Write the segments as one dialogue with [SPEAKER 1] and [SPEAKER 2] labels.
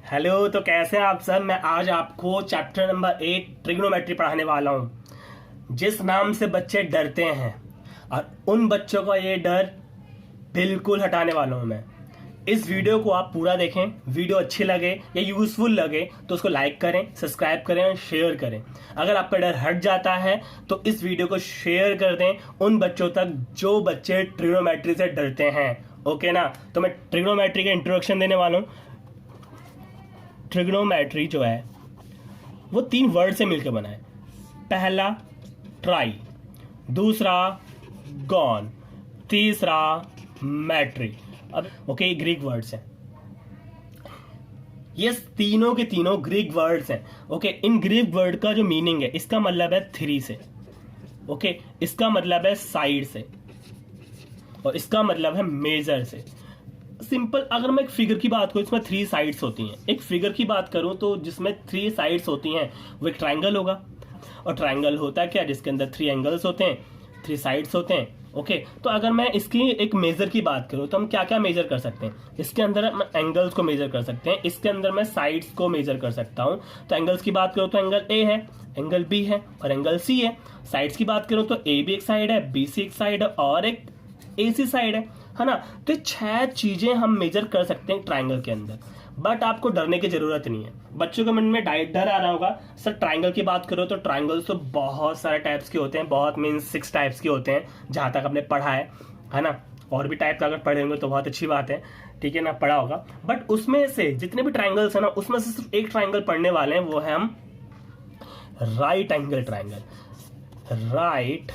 [SPEAKER 1] Hello, तो कैसे हैं आप सब। मैं आज आपको चैप्टर नंबर 8 ट्रिग्नोमेट्री पढ़ाने वाला हूं। जिस नाम से बच्चे डरते हैं और उन बच्चों का ये डर बिल्कुल हटाने वाला हूं मैं। इस वीडियो को आप पूरा देखें। वीडियो अच्छी लगे या यूजफुल लगे तो उसको लाइक करें, सब्सक्राइब करें और शेयर करें। अगर आपका डर हट जाता है तो इस वीडियो को शेयर कर दें उन बच्चों तक जो बच्चे ट्रिग्नोमेट्री से डरते हैं। ओके ना। तो मैं ट्रिग्नोमेट्री का इंट्रोडक्शन देने वाला हूं। ट्रिग्नोमेट्री जो है वो 3 वर्ड से मिलकर बना है। पहला ट्राई, दूसरा गॉन, तीसरा मैट्री। अब ओके, ये ग्रीक वर्ड्स हैं। ये तीनों के तीनों ग्रीक वर्ड्स हैं। ओके, इन ग्रीक वर्ड का जो मीनिंग है, इसका मतलब है 3 से। ओके, इसका मतलब है साइड से और इसका मतलब है मेजर से। सिंपल, अगर मैं एक फिगर की बात करूं, इसमें 3 साइड्स होती हैं। एक फिगर की बात करूं तो जिसमें 3 साइड्स होती हैं वो एक ट्राइंगल होगा। और ट्राइंगल होता है क्या, जिसके अंदर 3 एंगल्स होते हैं, 3 साइड्स होते हैं। ओके, तो अगर मैं इसकी एक मेजर की बात करूं तो हम क्या क्या मेजर कर सकते हैं। इसके अंदर हम एंगल्स को मेजर कर सकते हैं, इसके अंदर मैं साइड्स को मेजर कर सकता हूं। तो एंगल्स की बात करूं तो एंगल ए है, एंगल बी है और एंगल सी है। साइड्स की बात करूं तो ए भी एक साइड है, बी सी एक साइड है और एक ए सी साइड है ना। तो ये 6 चीजें हम मेजर कर सकते हैं ट्राइंगल के अंदर। बट आपको डरने की जरूरत नहीं है। बच्चों के मन में डर आ रहा होगा, सर ट्राइंगल की बात करो तो ट्राइंगल्स तो बहुत सारे टाइप्स के होते हैं, बहुत मीन्स 6 टाइप्स के होते हैं जहां तक आपने पढ़ा है ना। और भी टाइप का अगर पढ़े होंगे तो बहुत अच्छी बात है, ठीक है ना, पढ़ा होगा। बट उसमें से जितने भी ट्राइंगल्स है ना, उसमें से सिर्फ एक ट्राइंगल पढ़ने वाले हैं, वो है हम right angle triangle. Right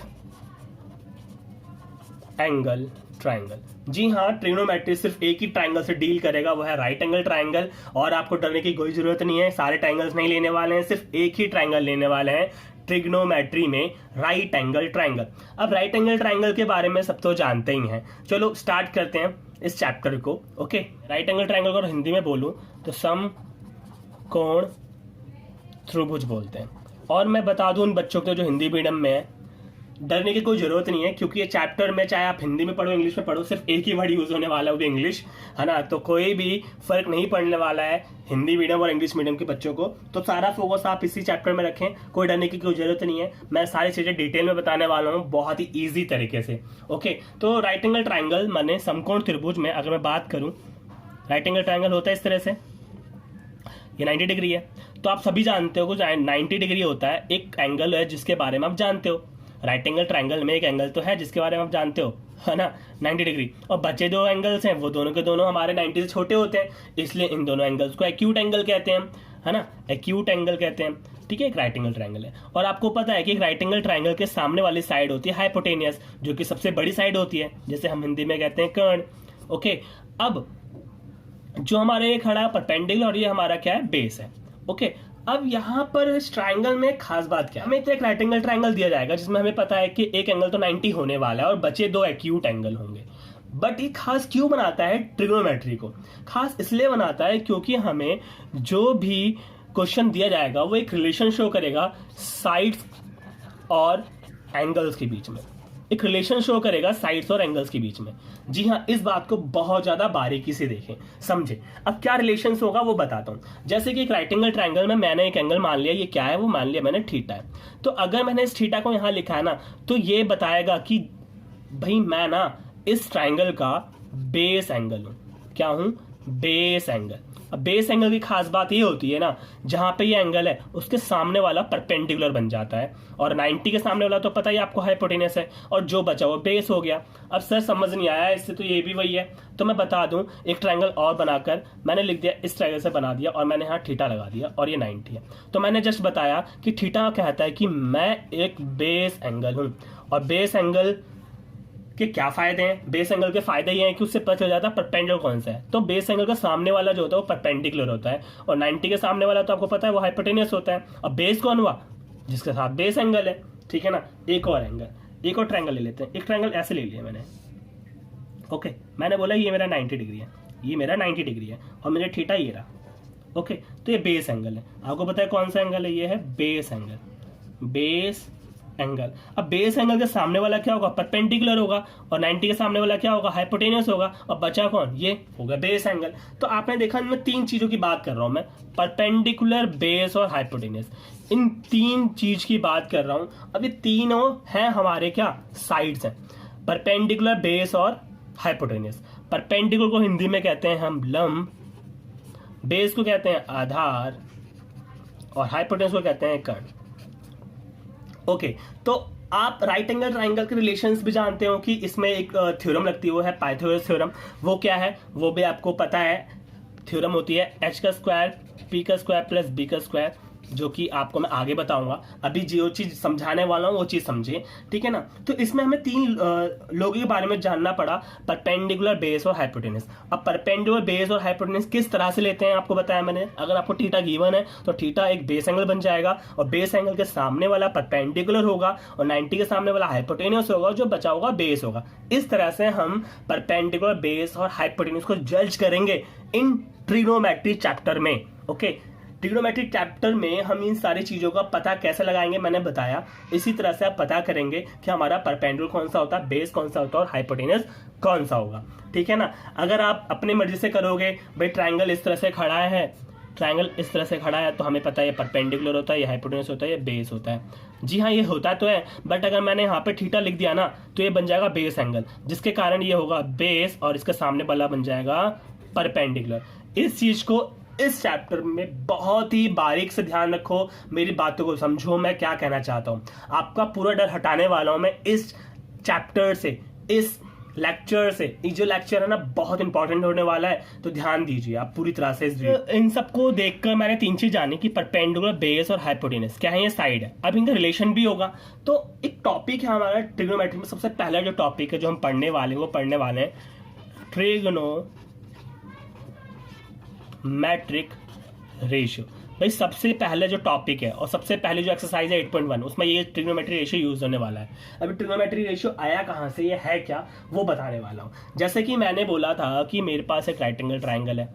[SPEAKER 1] angle triangle. जी हाँ, ट्रिग्नोमेट्री सिर्फ एक ही ट्राइंगल से डील करेगा, वो है राइट एंगल ट्राइंगल। और आपको डरने की कोई जरूरत नहीं है, सारे ट्राइंगल्स नहीं लेने वाले हैं, सिर्फ एक ही ट्राइंगल लेने वाले हैं ट्रिग्नोमेट्री में, राइट एंगल ट्राइंगल। अब राइट एंगल ट्राइंगल के बारे में सब तो जानते ही हैं। चलो स्टार्ट करते हैं इस चैप्टर को। ओके, राइट एंगल ट्राइंगल को हिंदी में बोलूं तो समकोण त्रिभुज बोलते हैं। और मैं बता दूं उन बच्चों को जो हिंदी मीडियम में है, डरने की कोई जरूरत नहीं है, क्योंकि ये चैप्टर में चाहे आप हिंदी में पढ़ो इंग्लिश में पढ़ो, सिर्फ एक ही वर्ड यूज होने वाला है, वो भी इंग्लिश, है ना। तो कोई भी फर्क नहीं पड़ने वाला है हिंदी मीडियम और इंग्लिश मीडियम के बच्चों को। तो सारा फोकस आप इसी चैप्टर में रखें, कोई डरने की कोई जरूरत नहीं है। मैं सारी चीजें डिटेल में बताने वाला हूँ बहुत ही ईजी तरीके से। ओके, तो राइट एंगल ट्राइंगल माने समकोण त्रिभुज में अगर मैं बात करूं, राइट एंगल ट्राइंगल होता है इस तरह से। ये 90 डिग्री है, तो आप सभी जानते हो कुछ 90 डिग्री होता है, एक एंगल है जिसके बारे में आप जानते हो। राइट एंगल ट्राइंगल में एक एंगल तो है जिसके बारे में आप जानते हो, है ना, 90 डिग्री। और बचे 2 एंगल्स हैं वो दोनों के दोनों हमारे 90 से छोटे होते हैं, इसलिए इन दोनों एंगल्स को एक्यूट एंगल कहते हैं, है ना, एक्यूट एंगल कहते हैं। ठीक है, एक राइट एंगल ट्राइंगल है। और आपको पता है कि एक राइट एंगल ट्राइंगल के सामने वाली साइड होती है हाइपोटेनियस, जो कि सबसे बड़ी साइड होती है, जैसे हम हिंदी में कहते हैं कर्ण। ओके, अब जो हमारे खड़ा है परपेंडिकुलर और ये हमारा क्या है, बेस है। ओके, अब यहाँ पर इस ट्राइंगल में खास बात क्या है, हमें तो एक राइट एंगल ट्राइंगल दिया जाएगा जिसमें हमें पता है कि एक एंगल तो 90 होने वाला है और बचे 2 एक्यूट एंगल होंगे। बट ये खास क्यों बनाता है ट्रिग्नोमेट्री को? खास इसलिए बनाता है क्योंकि हमें जो भी क्वेश्चन दिया जाएगा वो एक रिलेशन शो करेगा साइड्स और एंगल्स के बीच में, एक रिलेशन शो करेगा साइड्स और एंगल्स के बीच में। जी हाँ, इस बात को बहुत ज्यादा बारीकी से देखें, समझे। अब क्या रिलेशन होगा वो बताता हूं। जैसे कि एक राइट एंगल ट्राइंगल में मैंने एक एंगल मान लिया, ये क्या है, वो मान लिया मैंने थीटा है। तो अगर मैंने इस थीटा को यहां लिखा है ना, तो ये बताएगा कि भाई मैं ना इस ट्राइंगल का बेस एंगल हूं। क्या हूं? Base angle. अब बेस एंगल की खास बात ये होती है ना, जहां पे ये एंगल है उसके सामने वाला परपेंडिकुलर बन जाता है, और 90 के सामने वाला तो पता ही आपको हाइपोटेनस है, और जो बचा वो बेस हो गया। अब सर समझ नहीं आया इससे, तो ये भी वही है। तो मैं बता दूं, एक ट्राइंगल और बनाकर मैंने लिख दिया, इस ट्राइंगल से बना दिया और मैंने यहाँ थीटा लगा दिया और ये 90 है। तो मैंने जस्ट बताया कि थीटा कहता है कि मैं एक बेस एंगल हूं। और बेस एंगल के क्या फायदे हैं? बेस एंगल के फायदे ये हैं कि उससे पता चल जाता है परपेंडिकुलर कौन सा है। तो बेस एंगल का सामने वाला जो होता है वो परपेंडिकुलर होता है, और 90 के सामने वाला तो आपको पता है वो हाइपोटेनियस होता है। अब बेस कौन हुआ? जिसके साथ बेस एंगल है, ठीक है ना। एक और एंगल, एक और ट्रायंगल ले लेते हैं। एक ट्रायंगल ऐसे ले लिया मैंने। ओके, मैंने बोला ये मेरा 90 डिग्री है, ये मेरा 90 डिग्री है और मेरा थीटा ये रहा। ओके, तो ये बेस एंगल है। आपको पता है कौन सा एंगल है? ये है बेस एंगल। Base angle. अब बेस एंगल के सामने वाला क्या होगा, परपेंडिकुलर होगा, और 90 के सामने वाला क्या होगा, हाइपोटेन्यूस होगा, और बचा कौन, ये होगा बेस एंगल। तो आपने देखा इनमें तीन चीजों की बात कर रहा हूं मैं, परपेंडिकुलर, बेस और हाइपोटेन्यूस, इन तीन चीज की बात कर रहा हूं। अब ये तीनों हैं हमारे क्या, साइड्स हैं, परपेंडिकुलर, बेस और हाइपोटेन्यूस। परपेंडिकुलर को हिंदी में कहते हैं हम लंब, बेस को कहते हैं आधार, और हाइपोटेन्यूस को कहते हैं कर्ण। ओके, तो आप राइट एंगल ट्राइंगल के रिलेशंस भी जानते हो कि इसमें एक थ्योरम लगती है, वो है पाइथागोरस थ्योरम। वो क्या है वो भी आपको पता है, थ्योरम होती है h का स्क्वायर p का स्क्वायर प्लस b का स्क्वायर, जो कि आपको मैं आगे बताऊंगा। अभी जो चीज समझाने वाला हूं वो चीज समझिए, ठीक है ना। तो इसमें हमें तीन लोगों के बारे में जानना पड़ा, परपेंडिकुलर, बेस और हाइपोटेन्यूस। अब परपेंडिकुलर, बेस और हाइपोटेन्यूस किस तरह से लेते हैं आपको बताया मैंने। अगर आपको थीटा गिवन है तो थीटा एक बेस एंगल बन जाएगा, और बेस एंगल के सामने वाला परपेंडिकुलर होगा, और 90 के सामने वाला हाइपोटेन्यूस होगा, जो बचा होगा बेस होगा। इस तरह से हम परपेंडिकुलर, बेस और हाइपोटेन्यूस को जज करेंगे इन ट्रिग्नोमेट्री चैप्टर में। ओके, ट्रिग्नोमेट्री चैप्टर में हम इन सारी चीजों का पता कैसे लगाएंगे मैंने बताया। इसी तरह से आप पता करेंगे कि हमारा परपेंडिकुलर कौन सा होता है, बेस कौन सा होता है, और हाइपोटेन्यूस कौन सा होगा, ठीक है ना। अगर आप अपनी मर्जी से करोगे, भाई ट्राइंगल इस तरह से खड़ा है, ट्राइंगल इस तरह से खड़ा है, तो हमें पता है ये परपेंडिकुलर होता है, ये हाइपोटेन्यूस होता है, ये बेस होता है। जी हाँ, ये होता तो है, बट अगर मैंने यहाँ पे थीटा लिख दिया ना तो ये बन जाएगा बेस एंगल, जिसके कारण ये होगा बेस, और इसके सामने वाला बन जाएगा परपेंडिकुलर। इस चीज को इस चैप्टर में बहुत ही बारीक से ध्यान रखो, मेरी बातों को समझो, मैं क्या कहना चाहता हूं। आपका पूरा डर हटाने वाला हूं मैं इस चैप्टर से, इस लेक्चर से। ये जो लेक्चर है ना बहुत इंपॉर्टेंट होने वाला है, तो ध्यान दीजिए आप पूरी तरह से। इन सबको देखकर मैंने तीन चीज जानी कि परपेंडिकुलर, बेस और हाइपोटेन्यूस क्या है, ये साइड है। अब इनका रिलेशन भी होगा। तो एक टॉपिक है हमारा ट्रिग्नोमेट्री में, सबसे पहला जो टॉपिक है जो हम पढ़ने वाले हैं वो पढ़ने वाले हैं ट्रिग्नोमेट्रिक रेशियो। भाई सबसे पहले जो टॉपिक है और सबसे पहले जो एक्सरसाइज है 8.1, उसमें ये ट्रिग्नोमेट्री रेशियो यूज होने वाला है। अभी ट्रिग्नोमेट्री रेशियो आया कहाँ से, ये है क्या, वो बताने वाला हूँ। जैसे कि मैंने बोला था कि मेरे पास एक राइट एंगल ट्राइंगल है,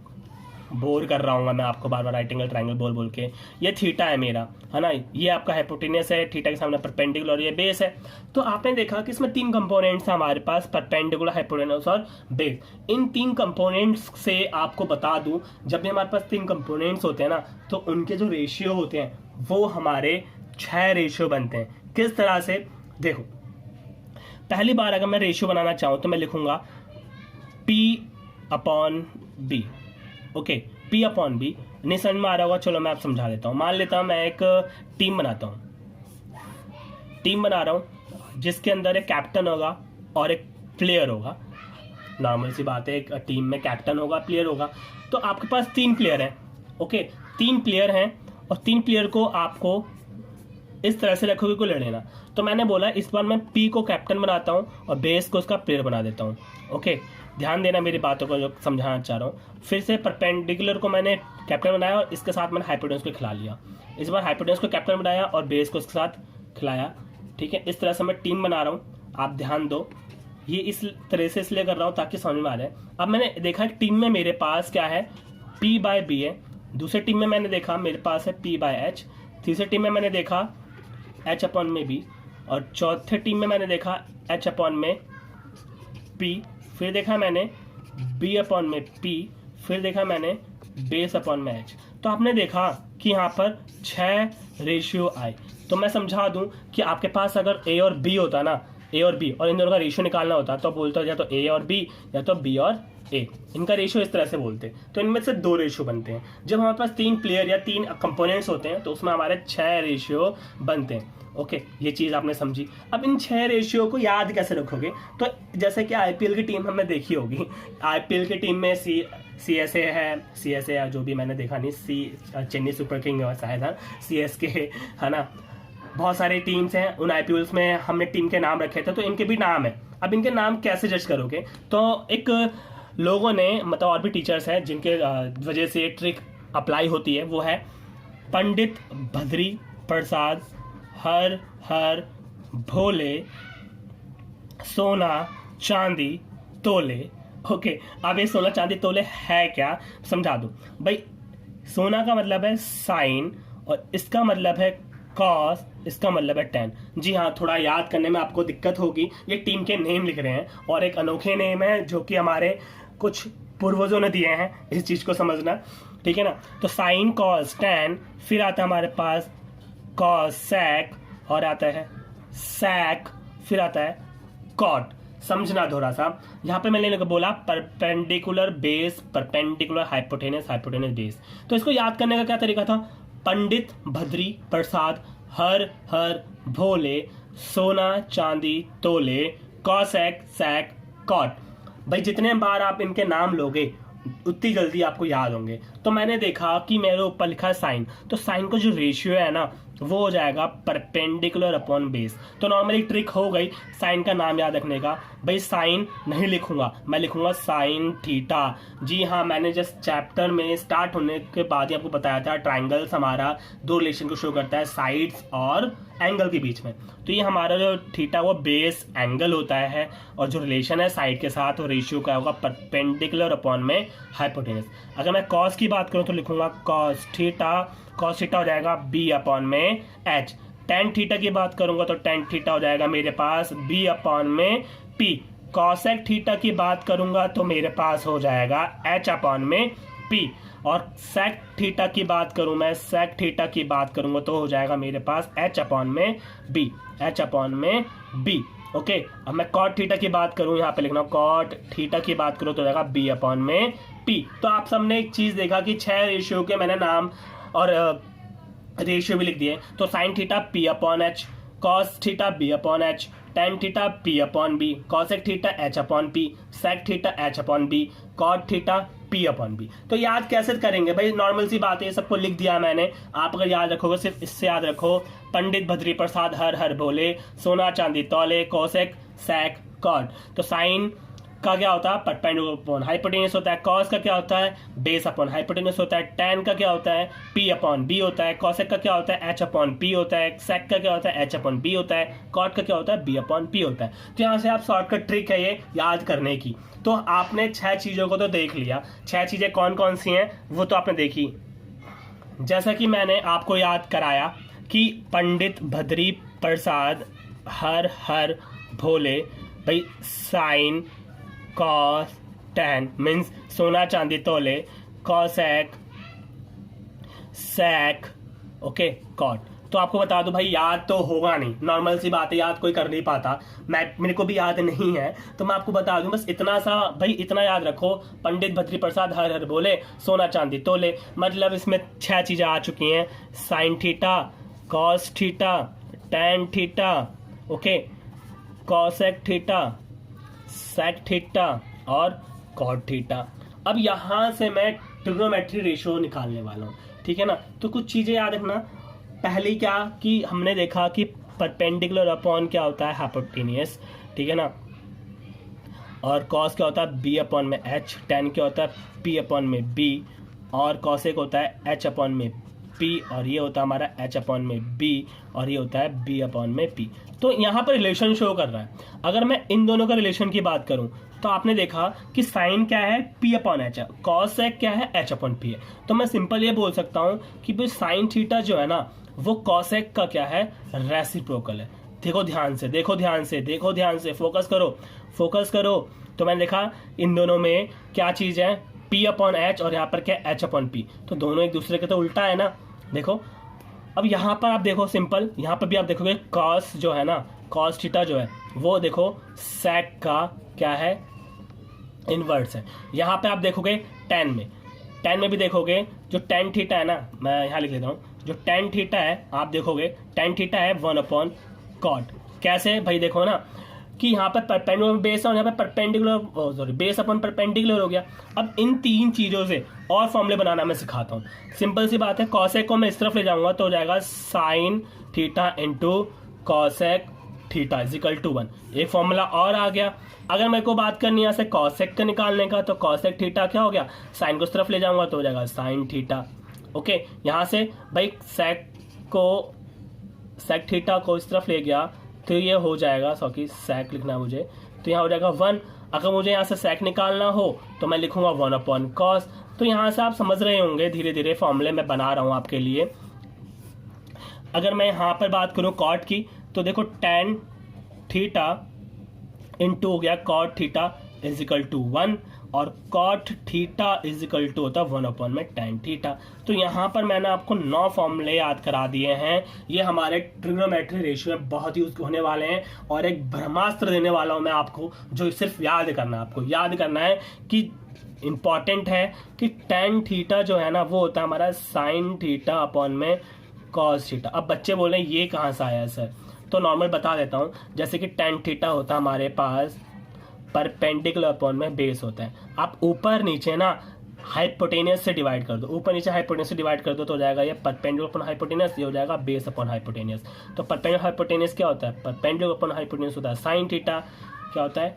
[SPEAKER 1] बोर कर रहा हूँ मैं आपको बार बार राइट एंगल ट्राइंगल बोल बोल के। ये थीटा है मेरा, है ना, ये आपका हाइपोटेन्यूस है, थीटा के सामने परपेंडिकुलर, और ये बेस है। तो आपने देखा कि इसमें तीन कंपोनेंट्स हैं हमारे पास, परपेंडिकुलर, हाइपोटेन्यूस और बेस। इन तीन कंपोनेंट्स से आपको बता दूं, जब भी हमारे पास तीन कंपोनेंट्स होते हैं ना, तो उनके जो रेशियो होते हैं वो हमारे 6 रेशियो बनते हैं। किस तरह से, देखो पहली बार अगर मैं रेशियो बनाना चाहूँ तो मैं लिखूंगा P/B। ओके, P/B नहीं समझ में आ रहा होगा, चलो मैं आप समझा देता हूँ। मान लेता हूँ मैं एक टीम बनाता हूँ, टीम बना रहा हूँ जिसके अंदर एक कैप्टन होगा और एक प्लेयर होगा। नॉर्मल सी बात है, एक टीम में कैप्टन होगा, प्लेयर होगा। तो आपके पास 3 प्लेयर हैं। ओके, 3 प्लेयर हैं, और 3 प्लेयर को आपको इस तरह से रखोगे को ले लेना। तो मैंने बोला इस बार मैं P को कैप्टन बनाता हूँ और बेस को उसका प्लेयर बना देता हूँ। ओके, ध्यान देना मेरी बातों को जो समझाना चाह रहा हूँ। फिर से परपेंडिकुलर को मैंने कैप्टन बनाया और इसके साथ मैंने हाइपोटेन्यूस को खिला लिया। इस बार हाइपोटेन्यूस को कैप्टन बनाया और बेस को इसके साथ खिलाया। ठीक है, इस तरह से मैं टीम बना रहा हूँ, आप ध्यान दो। ये इस तरह से इसलिए कर रहा हूँ ताकि समझ में आ जाए। अब मैंने देखा टीम में मेरे पास क्या है, P/B है। दूसरे टीम में मैंने देखा मेरे पास है P/H। तीसरे टीम में मैंने देखा H/B, और चौथे टीम में मैंने देखा H/P। फिर देखा मैंने B/P। फिर देखा मैंने बेस/H। तो आपने देखा कि यहाँ पर 6 रेशियो आए। तो मैं समझा दूं कि आपके पास अगर A और B होता ना, A और B, और इन दोनों का रेशियो निकालना होता तो बोलता या तो A और B या तो B और A। इनका रेशियो इस तरह से बोलते, तो इनमें से 2 रेशियो बनते हैं। जब हमारे पास 3 प्लेयर या 3 कंपोनेंट्स होते हैं तो उसमें हमारे 6 रेशियो बनते हैं। ओके, ये चीज़ आपने समझी। अब इन 6 रेशियो को याद कैसे रखोगे, तो जैसे कि IPL की टीम हमने देखी होगी, IPL की टीम में CSA है, जो भी मैंने देखा नहीं, चेन्नई सुपर किंग शायद है, CSK है ना, बहुत सारे टीम्स हैं। उन IPLs में हमने टीम के नाम रखे थे, तो इनके भी नाम है। अब इनके नाम कैसे जज करोगे, तो एक लोगों ने, मतलब और भी टीचर्स हैं जिनके वजह से ये ट्रिक अप्लाई होती है, वो है पंडित भद्री प्रसाद हर हर भोले सोना चांदी तोले। ओके, अब ये सोना चांदी तोले है क्या, समझा दूं। भाई सोना का मतलब है साइन, और इसका मतलब है कॉस, इसका मतलब है tan। जी हाँ, थोड़ा याद करने में आपको दिक्कत होगी, ये टीम के नेम लिख रहे हैं और एक अनोखे नेम है जो कि हमारे कुछ पूर्वजों ने दिए हैं, इस चीज़ को समझना, ठीक है ना। तो साइन कॉस टैन, फिर आता है हमारे पास कॉस सैक, और आता है सैक, फिर आता है कॉट। समझना थोड़ा सा, यहाँ पे मैंने बोला perpendicular base, perpendicular hypotenuse, hypotenuse base. तो इसको याद करने का क्या तरीका था, पंडित भद्री प्रसाद हर हर भोले, सोना चांदी तोले, कॉसैक सैक कॉट। भाई जितने बार आप इनके नाम लोगे उतनी जल्दी आपको याद होंगे। तो मैंने देखा कि मेरे ऊपर लिखा है साइन, तो साइन का जो रेशियो है ना वो हो जाएगा परपेंडिकुलर अपॉन बेस। तो नॉर्मली ट्रिक हो गई साइन का नाम याद रखने का। भाई साइन नहीं लिखूंगा, मैं लिखूंगा साइन थीटा। जी हाँ, मैंने जस्ट चैप्टर में स्टार्ट होने के बाद ही आपको बताया था ट्राइंगल्स हमारा दो रिलेशन को शो करता है, साइड्स और एंगल के बीच में। तो ये हमारा जो थीटा वो बेस एंगल होता है, और जो रिलेशन है साइड के साथ वो रेशियो का होगा परपेंडिकुलर अपॉन में हाइपोटेनस। अगर मैं कॉस की बात करूँ तो लिखूंगा कॉस थीटा, कॉस थीटा हो जाएगा बी अपॉन में एच। टेन थीटा की बात करूंगा तो टेन थीटा हो जाएगा मेरे पास बी अपॉन में पी। कॉसेक थीटा की बात करूंगा तो मेरे पास हो जाएगा एच अपॉन में पी। और सेक थीटा की बात करूं मैं, सेक थीटा की बात करूंगा तो हो जाएगा मेरे पास एच अपॉन में बी, एच अपॉन में बी। ओके, अब मैं कॉट थीटा की बात करूं, यहाँ पे लिखना कॉट थीटा की बात करूं तो हो जाएगा बी अपॉन में पी। तो आप सबने एक चीज देखा कि 6 रेशियो के मैंने नाम और रेशियो भी लिख दिए। तो sine theta P upon H, cos theta B upon H, tan theta P upon B, cosec theta H upon P, sec theta H upon B, cot theta P upon B. तो याद कैसे करेंगे भाई, normal सी बात है, सबको लिख दिया मैंने। आप अगर याद रखोगे सिर्फ इससे याद रखो, पंडित भद्री प्रसाद हर हर भोले, सोना चांदी तौले, कॉसेक सैक कॉट। तो साइन का क्या होता है, परपेंडिकुलर अपॉन हाइपोटेनस होता है। कॉस का क्या होता है, बेस अपॉन हाइपोटेनस होता है। टेन का क्या होता है, पी अपॉन बी होता है। कॉसेक का क्या होता है, एच अपॉन पी होता है। सेक का क्या होता है, एच अपॉन बी होता है। कॉट का क्या होता है, बी अपॉन पी होता है। तो यहाँ से आप शॉर्टकट ट्रिक है ये याद करने की। तो आपने 6 चीजों को तो देख लिया, 6 चीजें कौन कौन सी हैं वो तो आपने देखी। जैसा कि मैंने आपको याद कराया कि पंडित भद्री प्रसाद हर हर भोले, भाई साइन कॉस टेन मीन्स सोना चांदी तोले, कॉसेक सैक, ओके कॉट। तो आपको बता दूं भाई याद तो होगा नहीं, नॉर्मल सी बात है, याद कोई कर नहीं पाता, मेरे को भी याद नहीं है। तो मैं आपको बता दूं बस इतना सा, भाई इतना याद रखो, पंडित भद्री प्रसाद हर हर बोले, सोना चांदी तोले। मतलब इसमें 6 चीजें आ चुकी हैं, sine theta, cos theta, tan theta, okay, cosec theta, sec theta और कॉट थीटा। अब यहां से मैं ट्रिग्नोमेट्री रेशियो निकालने वाला हूं, ठीक है ना। तो कुछ चीजें याद रखना। पहली क्या कि हमने देखा कि परपेंडिकुलर अपॉन क्या होता है, हाइपोटेनियस, ठीक है ना। और कॉस क्या होता है, बी अपॉन में एच, टेन क्या होता है, पी अपॉन में बी, और कॉसेक होता है एच अपॉन में पी, और ये होता है हमारा एच अपॉन में बी, और ये होता है बी अपॉन में पी। तो यहाँ पर रिलेशन शो कर रहा है। अगर मैं इन दोनों का रिलेशन की बात करूं तो आपने देखा कि साइन क्या है, पी अपॉन एच है, कॉसेक क्या है, एच अपॉन पी है। तो मैं सिंपल ये बोल सकता हूं कि भाई साइन थीटा जो है ना वो कॉसेक का क्या है, रेसिप्रोकल है। देखो ध्यान से, देखो ध्यान से, देखो ध्यान से, फोकस करो, फोकस करो। तो मैंने देखा इन दोनों में क्या चीज है, पी अपॉन एच, और यहाँ पर क्या एच अपॉन पी। तो दोनों एक दूसरे के तो उल्टा है ना। देखो अब यहाँ पर आप देखो सिंपल, यहाँ पर भी आप देखोगे कॉस जो है ना, कॉस थीटा जो है वो देखो सेक का क्या है, इनवर्स है। यहाँ पे आप देखोगे टेन में भी देखोगे जो टेन थीटा है ना, मैं यहाँ लिख लेता हूँ, जो टेन थीटा है आप देखोगे टेन थीटा है 1 अपॉन कॉट। कैसे भाई, देखो ना कि यहाँ पर परपेंडिकुलर बेस है और यहाँ पे परपेंडिकुलर सॉरी बेस अपन परपेंडिकुलर हो गया। अब इन 3 चीजों से और फॉर्मूले बनाना मैं सिखाता हूँ। सिंपल सी बात है, कॉसेक को मैं इस तरफ ले जाऊंगा तो हो जाएगा sine theta into cosec theta is equal to 1। एक फॉर्मूला और आ गया। अगर मेरे को बात करनी है यहाँ से कॉसेक का निकालने का, तो कॉसेक थीटा क्या हो गया, साइन को इस तरफ ले जाऊंगा तो हो जाएगा साइन थीटा। ओके, यहाँ से भाई सेक थीटा को इस तरफ ले गया तो ये हो जाएगा, सॉरी सेक लिखना है मुझे, तो यहाँ हो जाएगा 1। अगर मुझे यहाँ से सेक निकालना हो तो मैं लिखूंगा 1 अपॉन कॉस। तो यहाँ से आप समझ रहे होंगे, धीरे धीरे फॉर्मूले में बना रहा हूँ आपके लिए। अगर मैं यहाँ पर बात करूँ कॉट की, तो देखो tan थीटा इंटू हो गया cot theta is equal to 1, और cot theta is equal to होता है 1/tan थीटा। तो यहाँ पर मैंने आपको 9 फॉर्मूले याद करा दिए हैं। ये हमारे ट्रिग्नोमेट्री रेशियो में बहुत यूज होने वाले हैं, और एक ब्रह्मास्त्र देने वाला हूँ मैं आपको, जो सिर्फ याद करना है। आपको याद करना है कि इंपॉर्टेंट है कि tan थीटा जो है ना वो होता है हमारा sin थीटा अपॉन में cos थीटा। अब बच्चे बोले ये कहाँ से आया सर, तो नॉर्मल बता देता हूँ। जैसे कि tan थीटा होता है हमारे पास परपेंडिकुलर अपॉन में बेस होता है। आप ऊपर नीचे ना हाइपोटेनियस से डिवाइड कर दो, ऊपर नीचे हाइपोटेनियस से डिवाइड कर दो तो हो जाएगा ये परपेंडिकुलर अपॉन हाइपोटेनियस, ये हो जाएगा बेस अपॉन हाइपोटेनियस। तो परपेंडिकुलर हाइपोटेनियस क्या होता है, परपेंडिकुलर अपॉन हाइपोटेनियस होता है sin थीटा, क्या होता है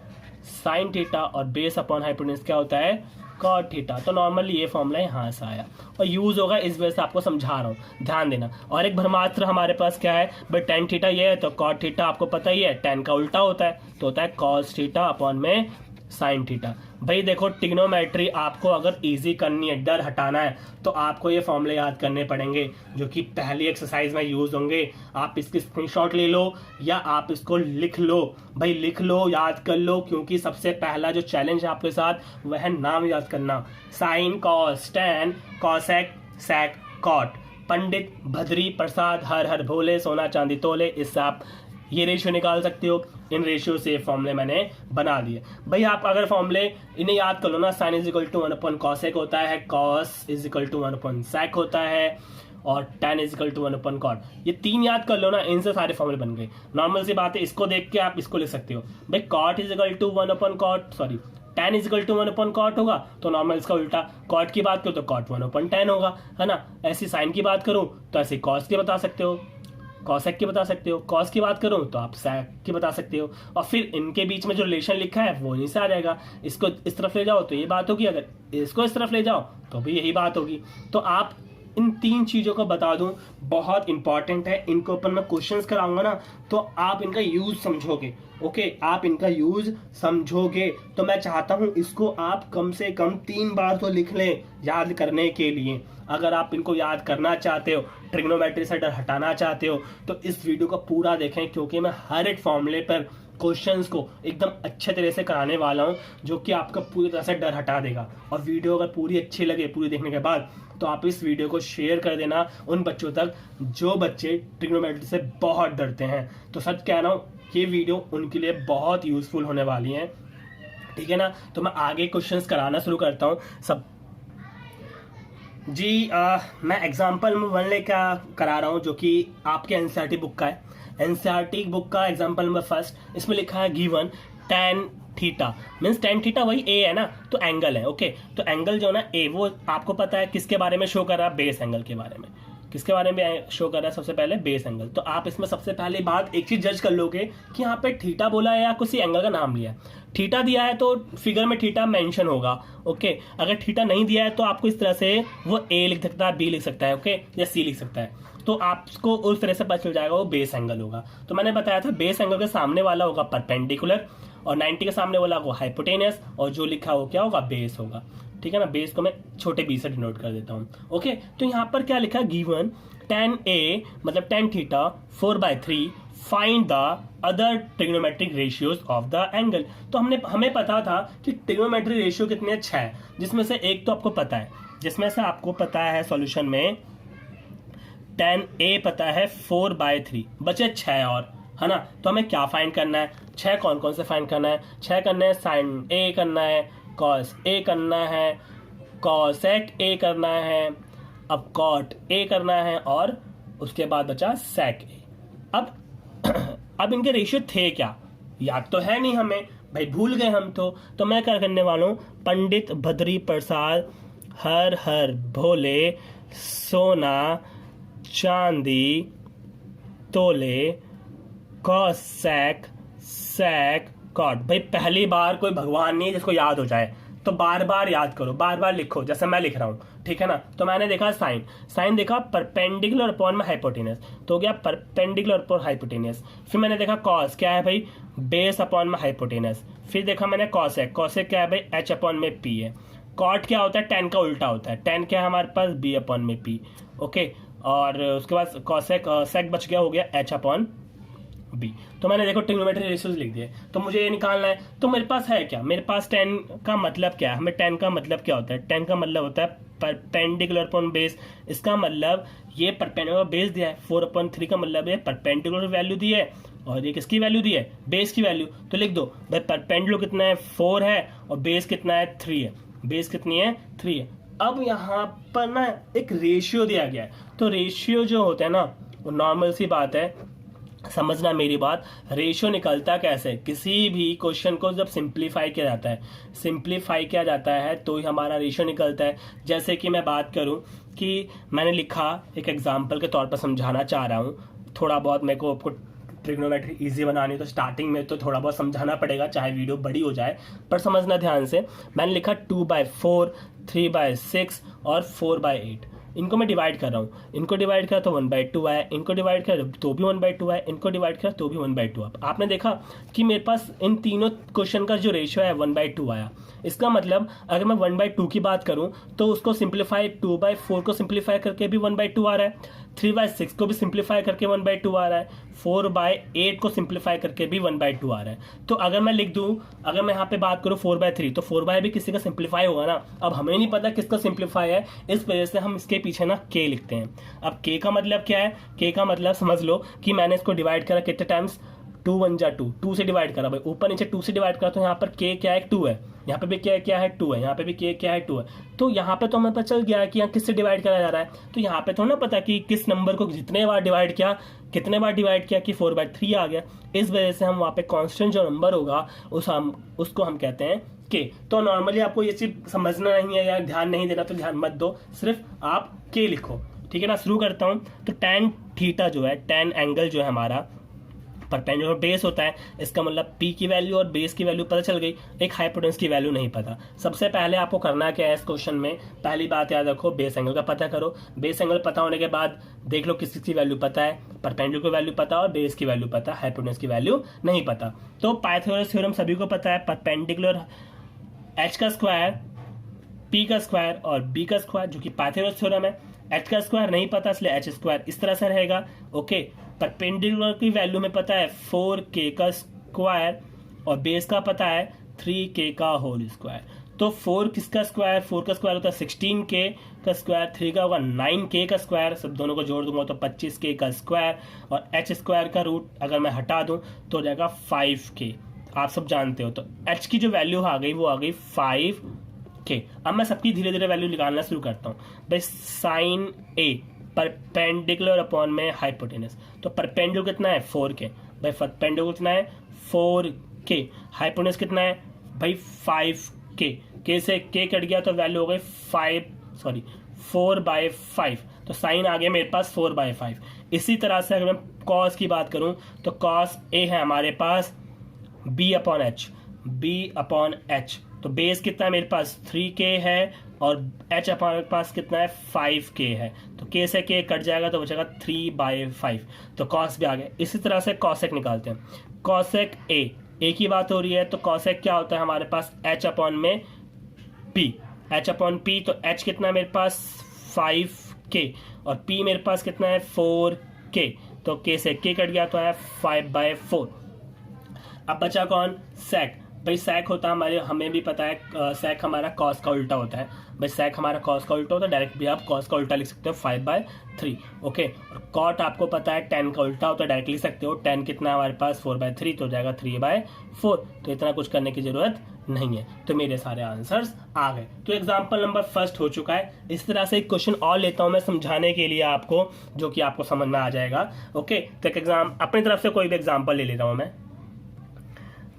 [SPEAKER 1] sin थीटा, और बेस अपॉन हाइपोटेनियस क्या होता है cot थीटा। तो नॉर्मली ये फॉर्मूला यहाँ से आया और यूज होगा, इस वजह से आपको समझा रहा हूँ, ध्यान देना। और एक ब्रह्मास्त्र हमारे पास क्या है भाई, tan थीटा ये है तो cot थीटा आपको पता ही है tan का उल्टा होता है, तो होता है cos थीटा अपॉन में sin थीटा। भाई देखो ट्रिग्नोमेट्री आपको अगर इजी करनी है, डर हटाना है, तो आपको ये फॉर्मूले याद करने पड़ेंगे जो कि पहली एक्सरसाइज में यूज होंगे। आप इसकी स्क्रीनशॉट ले लो या आप इसको लिख लो, भाई लिख लो, याद कर लो, क्योंकि सबसे पहला जो चैलेंज है आपके साथ वह है नाम याद करना। साइन, कॉस, टैन, कॉसेक, सेक, कॉट। पंडित भद्री प्रसाद हर हर भोले, सोना चांदी तोले। इससे आप ये रेशियो निकाल सकते हो। इन रेशियो से फॉर्मूले मैंने बना दिए। भाई आप अगर फॉर्मूले इन्हें याद कर लो ना, sign is equal to 1/cosec होता है, cos is equal to 1/sec होता है, और tan is equal to 1/cot। ये 3 याद कर लो ना, इनसे सारे फॉर्मूले बन गए। नॉर्मल सी बात है, इसको देख के आप इसको लिख सकते हो। भाई cot is equal to 1/cot, sorry tan is equal to 1/cot होगा, तो नॉर्मल इसका उल्टा। cot की बात करूँ तो cot 1/tan होगा, है ना। ऐसी साइन की बात करूँ तो ऐसे cos की बता सकते हो, कॉसेक की बता सकते हो, कॉस की बात करूं तो आप सैक की बता सकते हो, और फिर इनके बीच में जो रिलेशन लिखा है वो यहीं से आ जाएगा। इसको इस तरफ ले जाओ तो ये बात होगी, अगर इसको इस तरफ ले जाओ तो भी यही बात होगी। तो आप इन 3 चीज़ों को बता दूं, बहुत इंपॉर्टेंट है। इनके ऊपर मैं क्वेश्चंस कराऊंगा ना, तो आप इनका यूज समझोगे। ओके, आप इनका यूज समझोगे। तो मैं चाहता हूं इसको आप कम से कम 3 बार तो लिख लें याद करने के लिए। अगर आप इनको याद करना चाहते हो, ट्रिग्नोमेट्री से डर हटाना चाहते हो, तो इस वीडियो को पूरा देखें, क्योंकि मैं हर एक फॉर्मूले पर क्वेश्चंस को एकदम अच्छे तरह से कराने वाला हूं, जो कि आपका पूरी तरह से डर हटा देगा। और वीडियो अगर पूरी अच्छी लगे पूरी देखने के बाद, तो आप इस वीडियो को शेयर कर देना उन बच्चों तक जो बच्चे ट्रिग्नोमेट्री से बहुत डरते हैं। तो सच कह रहा हूँ, ये वीडियो उनके लिए बहुत यूजफुल होने वाली है, ठीक है ना। तो मैं आगे क्वेश्चंस कराना शुरू करता हूँ सब जी। मैं एग्जाम्पल 1 लेकर करा रहा हूँ, जो कि आपके एनसीईआरटी बुक का है। एनसीईआरटी बुक का एग्जाम्पल नंबर 1, इसमें लिखा है given tan theta, means tan theta वही a है ना, तो एंगल है। ओके, तो एंगल जो ना a, वो आपको पता है किसके बारे में शो कर रहा है, बेस एंगल के बारे में। किसके बारे में शो कर रहा है, सबसे पहले बेस एंगल। तो आप इसमें सबसे पहली बात एक चीज जज कर लोगे कि यहाँ पे थीटा बोला है या किसी एंगल का नाम लिया है। थीटा दिया है तो फिगर में थीटा मेंशन होगा। ओके, अगर थीटा नहीं दिया है तो आपको इस तरह से वो a लिख सकता है, b लिख सकता है, ओके, या c लिख सकता है। तो आपको उस तरह से पता चल जाएगा वो बेस एंगल होगा। तो मैंने बताया था बेस एंगल के सामने वाला होगा परपेंडिकुलर, और 90 के सामने वाला होगा हाइपोटेनियस, और जो लिखा हो क्या होगा, बेस होगा। ठीक है ना, बेस को मैं छोटे b से डिनोट कर देता हूँ। ओके, तो यहाँ पर क्या लिखा है, गिवन tan a मतलब tan theta 4/3, find the other trigonometric ratios of the angle. तो हमें पता था कि ट्रिग्नोमेट्रिक रेशियो कितने 6 है, जिसमें से एक तो आपको पता है, जिसमें से आपको पता है सॉल्यूशन में tan a पता है 4/3, बचे 6 और, है ना। तो हमें क्या फाइंड करना है, 6 कौन कौन से फाइंड करना है, 6 करना है, sin a करना है, cos a करना है, cosec a करना है, अब cot a करना है, और उसके बाद बचा sec a। अब इनके रेशियो थे क्या, याद तो है नहीं हमें, भाई भूल गए हम। तो मैं क्या करने वाला हूँ, पंडित भद्री प्रसाद हर हर भोले, सोना चांदी तोले, कॉसेक सेक कॉट। भाई पहली बार कोई भगवान नहीं है जिसको याद हो जाए, तो बार बार याद करो, बार बार लिखो, जैसे मैं लिख रहा हूँ, ठीक है ना। तो मैंने देखा साइन देखा परपेंडिकुलर अपॉन में हाइपोटेनियस, तो हो गया परपेंडिकुलर अपॉन हाइपोटेनियस। फिर मैंने देखा कॉस क्या है भाई, बेस अपॉन में हाइपोटेनियस। फिर देखा मैंने कॉसेक क्या है भाई, एच अपॉन में पी है। कॉट क्या होता है, tan का उल्टा होता है, tan क्या है हमारे पास, b अपॉन में p। ओके, और उसके बाद कॉसेक सेक बच गया, हो गया एच अपॉन बी। तो मैंने देखो ट्रिग्नोमेट्री रेशियोज लिख दिए। तो मुझे ये निकालना है, तो मेरे पास है क्या, मेरे पास tan का मतलब क्या है, हमें tan का मतलब क्या होता है, tan का मतलब होता है परपेंडिकुलर अपॉन बेस। इसका मतलब ये परपेंडिकुलर बेस दिया है, 4/3 का मतलब है परपेंडिकुलर वैल्यू दी है और ये किसकी वैल्यू दी है, बेस की वैल्यू। तो लिख दो भाई परपेंडिकुलर कितना है 4 है और बेस कितना है 3 है, बेस कितनी है 3 है। अब यहाँ पर ना एक रेशियो दिया गया है, तो रेशियो जो होता है ना वो नॉर्मल सी बात है, समझना मेरी बात। रेशियो निकलता कैसे, किसी भी क्वेश्चन को जब सिंप्लीफाई किया जाता है, सिंप्लीफाई किया जाता है तो ही हमारा रेशियो निकलता है। जैसे कि मैं बात करूं कि मैंने लिखा, एक एग्जांपल के तौर पर समझाना चाह रहा हूं, थोड़ा बहुत मेरे को आपको ट्रिग्नोमेट्री इजी बनानी तो स्टार्टिंग में तो थोड़ा बहुत समझाना पड़ेगा, चाहे वीडियो बड़ी हो जाए, पर समझना ध्यान से। मैंने लिखा 2/4, 3/6 और 4/8। इनको मैं डिवाइड कर रहा हूँ, इनको डिवाइड करा तो 1/2 आया, इनको डिवाइड करा तो भी 1/2 आया, इनको डिवाइड करा तो भी 1/2 आया। आपने देखा कि मेरे पास इन तीनों क्वेश्चन का जो रेशियो है 1/2 आया। इसका मतलब अगर मैं 1/2 की बात करूं तो उसको सिंप्लीफाई 2/4 को सिंप्लीफाई करके भी 1/2 आ रहा है, 3/6 को भी सिंप्लीफाई करके 1/2 आ रहा है, 4/8 को सिंप्लीफाई करके भी 1/2 आ रहा है। तो अगर मैं लिख दूं, अगर मैं यहाँ पे बात करूं 4/3 तो 4/, भी किसी का सिंप्लीफाई होगा ना। अब हमें नहीं पता किसका सिंप्लीफाई है, इस वजह से हम इसके पीछे ना k लिखते हैं। अब k का मतलब क्या है, k का मतलब समझ लो कि मैंने इसको डिवाइड करा कितने टाइम्स, 2 1 जा 2, 2 से डिवाइड करा भाई, ऊपर नीचे 2 से डिवाइड करा तो यहाँ पर k क्या है 2 है, यहाँ पे भी क्या है 2 है, यहाँ पे भी k क्या है 2 है। तो यहाँ पे तो हमें पता चल गया कि यहाँ किससे डिवाइड करा जा रहा है। तो यहाँ पे तो ना पता कि किस नंबर को जितने बार डिवाइड किया, कितने बार डिवाइड किया कि 4/3 आ गया। इस वजह से हम वहाँ पे कांस्टेंट जो नंबर होगा उसको हम कहते हैं k। तो नॉर्मली आपको ये चीज समझना नहीं है या ध्यान नहीं देना तो ध्यान मत दो, सिर्फ आप k लिखो, ठीक है ना। शुरू करता हूँ। तो tan थीटा जो है, tan एंगल जो है हमारा परपेंडिकुलर बेस होता है, इसका मतलब p की वैल्यू और बेस की वैल्यू पता चल गई, एक हाइपोटेन्यूज की वैल्यू नहीं पता। सबसे पहले आपको करना क्या है इस क्वेश्चन में, पहली बात याद रखो, बेस एंगल का पता करो। बेस एंगल पता होने के बाद देख लो किस की वैल्यू पता है, परपेंडिकुलर की वैल्यू पता और बेस की वैल्यू पता, हाइपोटेन्यूज की वैल्यू नहीं पता। तो पाइथागोरस थ्योरम सभी को पता है, परपेंडिकुलर h का स्क्वायर, p का स्क्वायर और b का स्क्वायर, जो कि पाइथागोरस थ्योरम है। h का स्क्वायर नहीं पता इसलिए h स्क्वायर इस तरह से रहेगा, ओके। परपेंडिकुलर की वैल्यू में पता है 4k का स्क्वायर और बेस का पता है 3k का होल स्क्वायर। तो 4 किसका स्क्वायर, 4 का स्क्वायर होता है 16k का स्क्वायर, 3 का होगा 9k का स्क्वायर, सब दोनों को जोड़ दूंगा तो 25k का स्क्वायर, और h स्क्वायर का रूट अगर मैं हटा दूं तो हो जाएगा 5k। आप सब जानते हो। तो h की जो वैल्यू आ गई वो आ गई 5k। अब मैं सबकी धीरे धीरे वैल्यू निकालना शुरू करता हूँ भाई। साइन a परपेंडिकुलर अपॉन में हाइपोटेनस, तो परपेंडिकुलर कितना है 4k भाई, परपेंडिकुलर कितना है 4k, हाइपोटेनस कितना है भाई 5k, k से k कट गया तो वैल्यू हो गई 4/5, तो साइन आ गया मेरे पास 4/5। इसी तरह से अगर मैं कॉस की बात करूं तो कॉस a है हमारे पास b अपॉन h, तो बेस कितना है मेरे पास 3k है और h हमारे पास कितना है 5k है, तो k से k कट जाएगा तो बचेगा 3/5, तो cos भी आ गया। इसी तरह से cosec निकालते हैं, cosec a की बात हो रही है, तो cosec क्या होता है हमारे पास h अपॉन में p, तो h कितना है मेरे पास 5k और p मेरे पास कितना है 4k, तो k से k कट गया तो है 5/4। अब बचा कौन, sec भाई। sec होता है हमारे, हमें भी पता है sec हमारा cos का उल्टा होता है भाई, sec हमारा cos का उल्टा होता है, डायरेक्ट भी आप cos का उल्टा लिख सकते हो 5/3, ओके। और cot आपको पता है tan का उल्टा होता है, डायरेक्ट लिख सकते हो, tan कितना है हमारे पास 4/3 तो हो जाएगा 3/4, तो इतना कुछ करने की जरूरत नहीं है। तो मेरे सारे आंसर्स आ गए। तो एग्जाम्पल नंबर फर्स्ट हो चुका है। इस तरह से एक क्वेश्चन और लेता हूं मैं समझाने के लिए आपको, जो कि आपको समझ में आ जाएगा, ओके। तो एक एग्जाम अपनी तरफ से कोई भी एग्जाम्पल ले लेता हूं मैं।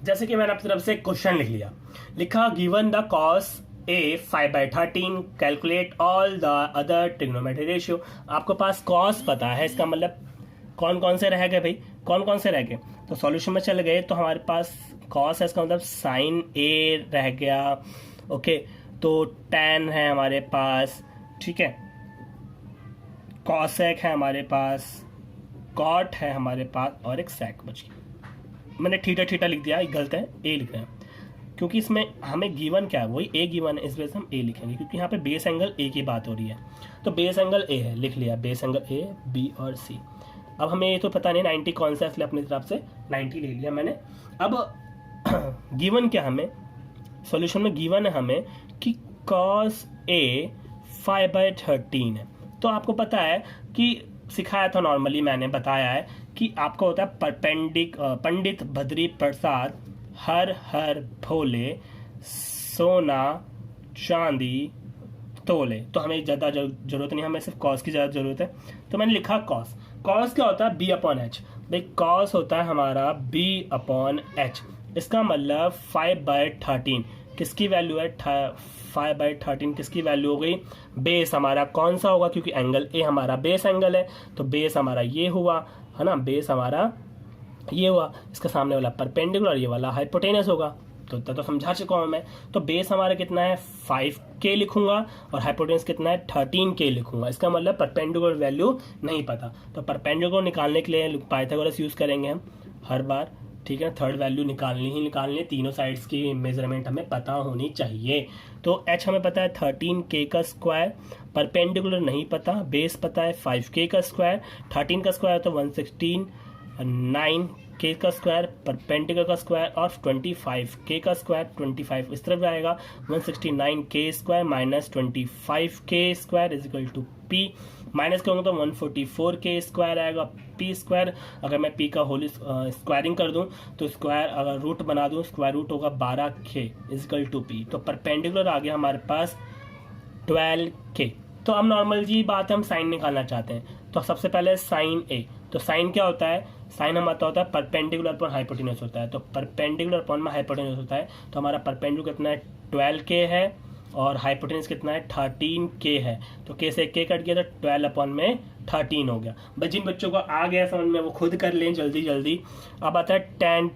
[SPEAKER 1] जैसे कि मैंने अपनी तरफ से क्वेश्चन लिख लिया, लिखा given the cos a 5/13 calculate all the other trigonometry ratio. आपको पास cos पता है, इसका मतलब कौन कौन से रह गए भाई, कौन कौन से रह गए, तो सॉल्यूशन में चले गए तो हमारे पास cos है, इसका मतलब sin a रह गया, ओके। तो tan है हमारे पास, ठीक है, cosec है हमारे पास, cot है हमारे पास और एक sec बच गया। मैंने थीटा लिख दिया, गलत है, ए लिख रहे हैं। क्योंकि इसमें हमें गिवन क्या है, वही ए गिवन है, इस वजह से हम ए लिखेंगे क्योंकि यहाँ पे बेस एंगल ए की बात हो रही है। तो बेस एंगल ए है, लिख लिया बेस एंगल ए, बी और सी। अब हमें ये तो पता नहीं 90 कौन सा है, इसलिए अपनी तरफ से 90 ले लिया मैंने। अब गिवन क्या हमें, सॉल्यूशन में गिवन है हमें कि cos A 5/13 है। तो आपको पता है कि सिखाया था नॉर्मली, मैंने बताया है कि आपको होता है पंडित बद्री प्रसाद हर हर भोले सोना चांदी तोले। तो हमें ज़्यादा जरूरत नहीं, हमें सिर्फ कॉस की ज़्यादा ज़रूरत है। तो मैंने लिखा कॉस। कॉस क्या होता है, B/H। भाई कॉस होता है हमारा B/H। इसका मतलब 5/13 किसकी वैल्यू है, 5/13 किसकी वैल्यू हो गई, बेस हमारा कौन सा होगा, क्योंकि एंगल ए हमारा बेस एंगल है, तो बेस हमारा ये हुआ है ना, बेस हमारा ये हुआ, इसका सामने वाला परपेंडिकुलर, ये वाला हाइपोटेनस होगा। तो इतना तो समझा चुका हूँ मैं। तो बेस हमारा कितना है 5K लिखूंगा और हाइपोटेनस कितना है 13K लिखूंगा। इसका मतलब परपेंडिकुलर वैल्यू नहीं पता, तो परपेंडिकुलर निकालने के लिए पाइथागोरस यूज करेंगे हम हर बार, ठीक है। थर्ड वैल्यू निकालनी ही निकालनी, तीनों साइड्स की मेजरमेंट हमें पता होनी चाहिए। तो H हमें पता है 13K का स्क्वायर, परपेंडिकुलर नहीं पता, बेस पता है 5K का स्क्वायर, 13 का स्क्वायर तो 116, 9K का स्क्वायर, परपेंडिकुलर का स्क्वायर और 25K का स्क्वायर, 25 इस तरफ आएगा, 169K square minus 25K square is equal to P। Minus करूँगा तो 144K स्क्वायर आएगा, P स्क्वायर। अगर मैं P का होल स्क्वायरिंग कर दूं तो स्क्वायर अगर रूट बना दूं, स्क्वायर रूट होगा 12K is equal to P। तो परपेंडिकुलर आ गया हमारे पास 12K। तो अब नॉर्मल जी बात है, हम साइन निकालना चाहते हैं। तो सबसे पहले साइन ए। तो साइन क्या होता है, साइन हमारा होता है परपेंडिकुलर पर हाइपोटेन्यूज होता है। तो परपेंडिकुलर पर में हाइपोटेन्यूज होता है, तो हमारा परपेंडिकुलर कितना है 12K है और हाइपोटेन्यूज कितना है 13K है। तो K से K कट गया तो 12/13 हो गया। बस जिन बच्चों को आ गया समझ में वो खुद कर लें जल्दी जल्दी। अब आता है tan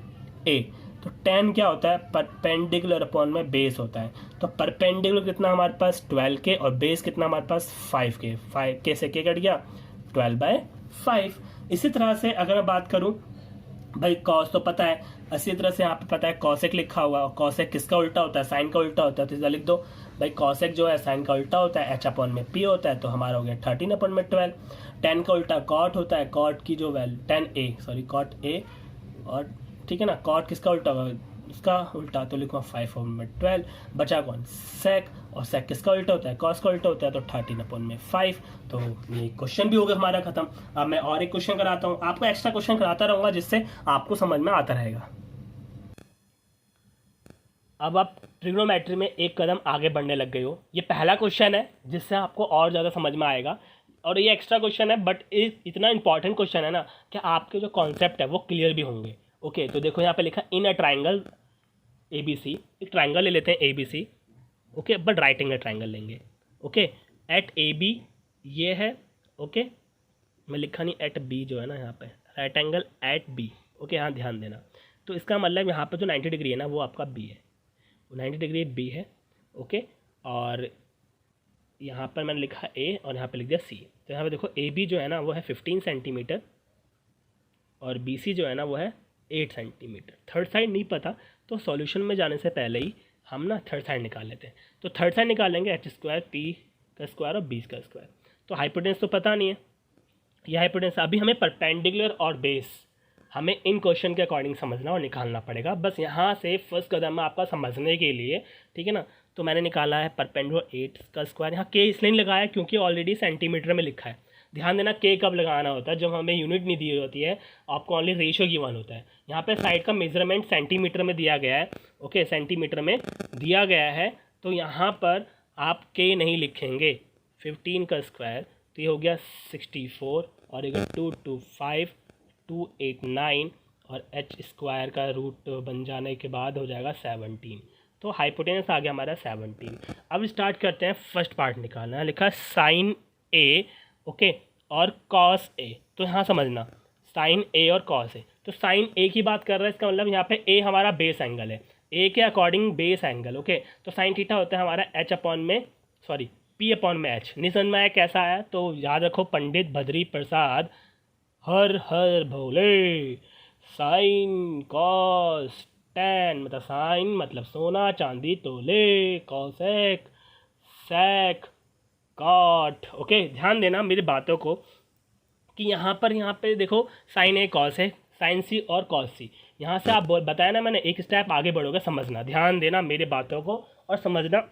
[SPEAKER 1] A। तो tan क्या होता है, परपेंडिकुलर अपॉन में बेस होता है। तो परपेंडिकुलर कितना हमारे पास 12K और बेस कितना हमारे पास 5K, 5K से K कट गया 12/5। इसी तरह से अगर मैं बात करूं, भाई कॉस तो पता है, इसी तरह से यहाँ पे पता है कॉसेक लिखा हुआ, और कॉसेक किसका उल्टा होता है, साइन का उल्टा होता है। तो इधर लिख दो भाई कॉसेक जो है साइन का उल्टा होता है, H/P होता है, तो हमारा हो गया 13/12। tan का उल्टा कॉट होता है, कॉट की जो वैल्यू कॉट A और ठीक है ना, कॉट किसका उल्टा होगा, इसका उल्टा, तो लिखूंगा 5/12। बचा कौन, सेक, और सेक किसका उल्टा होता है, कॉस का उल्टा होता है, तो 13/5। तो ये क्वेश्चन भी हो गया हमारा खत्म। अब मैं और एक क्वेश्चन कराता हूँ, आपको एक्स्ट्रा क्वेश्चन कराता रहूंगा जिससे आपको समझ में आता रहेगा। अब आप ट्रिग्नोमेट्री में एक कदम आगे बढ़ने लग गए हो। ये पहला क्वेश्चन है जिससे आपको और ज़्यादा समझ में आएगा, और ये एक्स्ट्रा क्वेश्चन है बट इतना इंपॉर्टेंट क्वेश्चन है ना कि आपके जो कॉन्सेप्ट है वो क्लियर भी होंगे। ओके, तो देखो यहाँ पे लिखा इन अ ट्राइंगल ABC, एक ट्राइंगल ले लेते हैं ABC, okay, but right angle triangle लेंगे। ओके, एट AB ये है, ओके, मैं लिखा नहीं एट B जो है ना, यहाँ पे right angle at B। Okay, यहाँ ध्यान देना। तो इसका मतलब यहाँ पे जो 90 डिग्री है ना वो आपका B है, 90 डिग्री B है। ओके, और यहाँ पर मैंने लिखा A और यहाँ पे लिख दिया C। तो यहाँ पे देखो AB जो है ना वो है 15 सेंटीमीटर और BC जो है ना वो है 8 सेंटीमीटर। थर्ड साइड नहीं पता, तो सॉल्यूशन में जाने से पहले ही हम ना थर्ड साइड निकाल लेते हैं। तो थर्ड साइड निकालेंगे H² P का स्क्वायर और B का स्क्वायर। तो हाइपोटेन्यूज तो पता नहीं है, ये हाइपोटेन्यूज अभी हमें परपेंडिकुलर और बेस हमें इन क्वेश्चन के अकॉर्डिंग समझना और निकालना पड़ेगा। बस यहाँ से फर्स्ट कदम है आपका समझने के लिए, ठीक है ना। तो मैंने निकाला है परपेंडिकुलर 8 का स्क्वायर। यहाँ K इसलिए नहीं लगाया क्योंकि ऑलरेडी सेंटीमीटर में लिखा है। ध्यान देना K कब लगाना होता है, जब हमें यूनिट नहीं दी होती है, आपको ओनली रेशियो गिवन होता है। यहाँ पे साइड का मेजरमेंट सेंटीमीटर में दिया गया है। ओके, सेंटीमीटर में दिया गया है, तो यहाँ पर आप K नहीं लिखेंगे। 15 का स्क्वायर तो ये हो गया 64 और एक 225 289 और H स्क्वायर का रूट बन जाने के बाद हो जाएगा 17। तो हाइपोटेनस आ गया हमारा 17। अब स्टार्ट करते हैं फर्स्ट पार्ट निकालना। लिखा साइन A, ओके, और कॉस A। तो यहाँ समझना साइन A और कॉस A। तो साइन A की बात कर रहा है, इसका मतलब यहाँ पे A हमारा बेस एंगल है, A के अकॉर्डिंग बेस एंगल। ओके, तो साइन थीटा होता है हमारा P/H। नहीं समझ में आया कैसा आया, तो याद रखो पंडित बद्री प्रसाद हर हर भोले साइन कॉस tan मतलब साइन मतलब सोना चांदी तोले, कॉसेक सेक कॉट। ओके, ध्यान देना मेरी बातों को कि यहाँ पे देखो साइन ए कॉस है, साइन सी और कॉस सी। यहाँ से आप बताया ना मैंने, एक स्टेप आगे बढ़ोगे, समझना, ध्यान देना मेरी बातों को और समझना,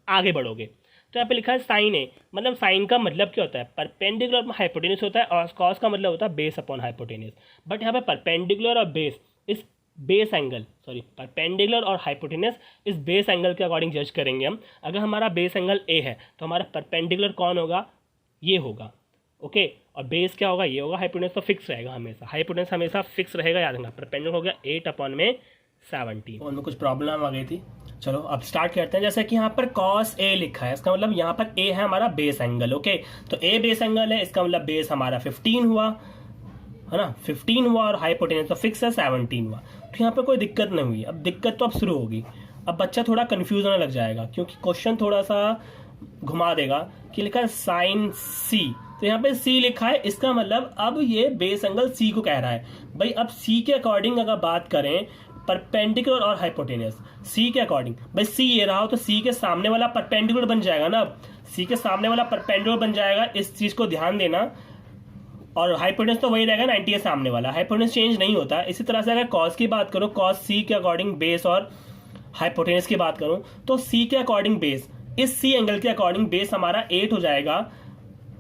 [SPEAKER 1] आगे बढ़ोगे। तो यहाँ पे लिखा है साइन ए, मतलब साइन का मतलब क्या होता है, परपेंडिकुलर हाइपोटेन्यूस होता है, और कॉस का मतलब होता है बेस अपॉन हाइपोटेन्यूस। बट यहाँ पे परपेंडिकुलर और बेस इस बेस एंगल, सॉरी परपेंडिकुलर और हाइपोटेन्यूस इस बेस एंगल के अकॉर्डिंग जज करेंगे हम। अगर हमारा बेस एंगल ए है तो हमारा परपेंडिकुलर कौन होगा, ये होगा। ओके, और बेस क्या होगा, ये होगा। हाइपोटेन्यूस तो फिक्स रहेगा हमेशा, हाइपोटेन्यूस हमेशा फिक्स रहेगा, याद रखना। परपेंडिकुलर हो गया 8/17। उनमें कुछ प्रॉब्लम आ गई थी, चलो अब स्टार्ट करते हैं। जैसे कि यहाँ पर cos A लिखा है, इसका मतलब यहाँ पर A है हमारा बेस एंगल। ओके, तो A बेस एंगल है, इसका मतलब बेस हमारा 15 हुआ, है ना, 15 हुआ, और हाइपोटेन्यूस तो फिक्स है 17 हुआ। तो यहाँ पर कोई दिक्कत नहीं हुई। अब दिक्कत तो अब शुरू होगी, अब बच्चा थोड़ा कन्फ्यूज होने लग जाएगा, क्योंकि क्वेश्चन थोड़ा सा घुमा देगा कि लिखा है साइन C, तो यहाँ पे C लिखा है, इसका मतलब अब ये बेस एंगल C को कह रहा है। भाई अब C के अकॉर्डिंग अगर बात करें, परपेंडिकुलर और हाइपोटेन्यूस, C के अकॉर्डिंग, भाई C ये रहा हो तो C के सामने वाला परपेंडिकुलर बन जाएगा ना, C के सामने वाला परपेंडिकुलर बन जाएगा, इस चीज को ध्यान देना। और हाइपोटेन्यूस तो वही रहेगा 90 है सामने वाला, हाइपोटेन्यूस चेंज नहीं होता। इसी तरह से अगर कॉस की बात करो, कॉस C के अकॉर्डिंग बेस, और हाइपोटेन्यूस की बात करूं तो C के अकॉर्डिंग बेस, इस C एंगल के अकॉर्डिंग बेस हमारा 8 हो जाएगा,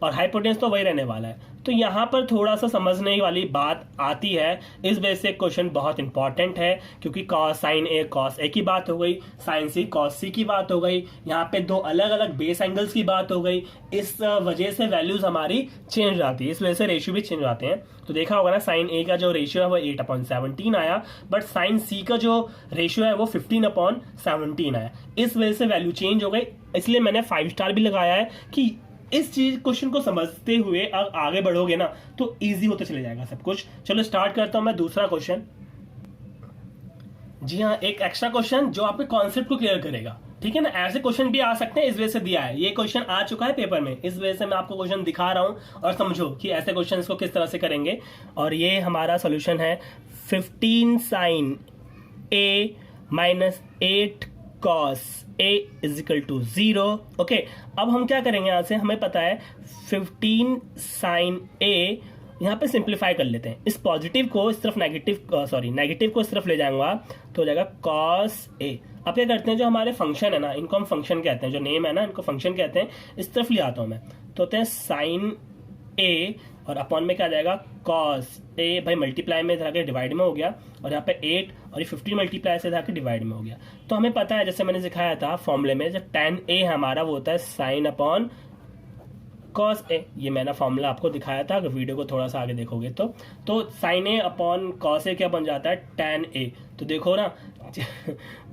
[SPEAKER 1] और हाइपोटेन्यूस तो वही रहने वाला है। तो यहाँ पर थोड़ा सा समझने वाली बात आती है, इस वजह से क्वेश्चन बहुत इंपॉर्टेंट है, क्योंकि साइन ए कॉस ए की बात हो गई, साइन सी कॉस सी की बात हो गई, यहाँ पे दो अलग अलग बेस एंगल्स की बात हो गई, इस वजह से वैल्यूज हमारी चेंज आती है, इस वजह से रेशियो भी चेंज आते हैं। तो देखा होगा ना, साइन ए का जो रेशियो है वो 8/17 आया, बट साइन सी का जो रेशियो है वो 15/17 आया, इस वजह से वैल्यू चेंज हो गई। इसलिए मैंने 5 स्टार भी लगाया है कि इस चीज क्वेश्चन को समझते हुए आगे बढ़ोगे ना तो इजी होते चले जाएगा सब कुछ। चलो स्टार्ट करता हूं मैं दूसरा क्वेश्चन। जी हाँ, एक एक्स्ट्रा क्वेश्चन जो आपके कॉन्सेप्ट को क्लियर करेगा, ठीक है ना। ऐसे क्वेश्चन भी आ सकते हैं, इस वजह से दिया है, ये क्वेश्चन आ चुका है पेपर में, इस वजह से मैं आपको क्वेश्चन दिखा रहा हूं, और समझो कि ऐसे क्वेश्चन को किस तरह से करेंगे। और ये हमारा सोल्यूशन है 15 sine A minus 8 cos A is equal to 0। Okay, अब हम क्या करेंगे, यहाँ से हमें पता है 15 साइन A, यहाँ पे सिंप्लीफाई कर लेते हैं, इस पॉजिटिव को इस तरफ नेगेटिव को इस तरफ ले जाऊंगा तो हो जाएगा cos A। अब क्या करते हैं, जो हमारे फंक्शन है ना, इनको हम फंक्शन कहते हैं, जो नेम है ना इनको फंक्शन कहते हैं, इस तरफ ले आता हूँ मैं, तो होते हैं साइन A, और अपॉन में क्या आ जाएगा cos A, भाई मल्टीप्लाई में इधर डिवाइड में हो गया, और यहाँ पे 8 और ये 15 मल्टीप्लाई से इधर डिवाइड में हो गया। तो हमें पता है, जैसे मैंने सिखाया था फॉर्मूले में, जब tan A हमारा वो होता है साइन अपॉन cos A, ये मैंने फॉर्मूला आपको दिखाया था, अगर वीडियो को थोड़ा सा आगे देखोगे तो sine A upon cos A क्या बन जाता है, tan A। तो देखो ना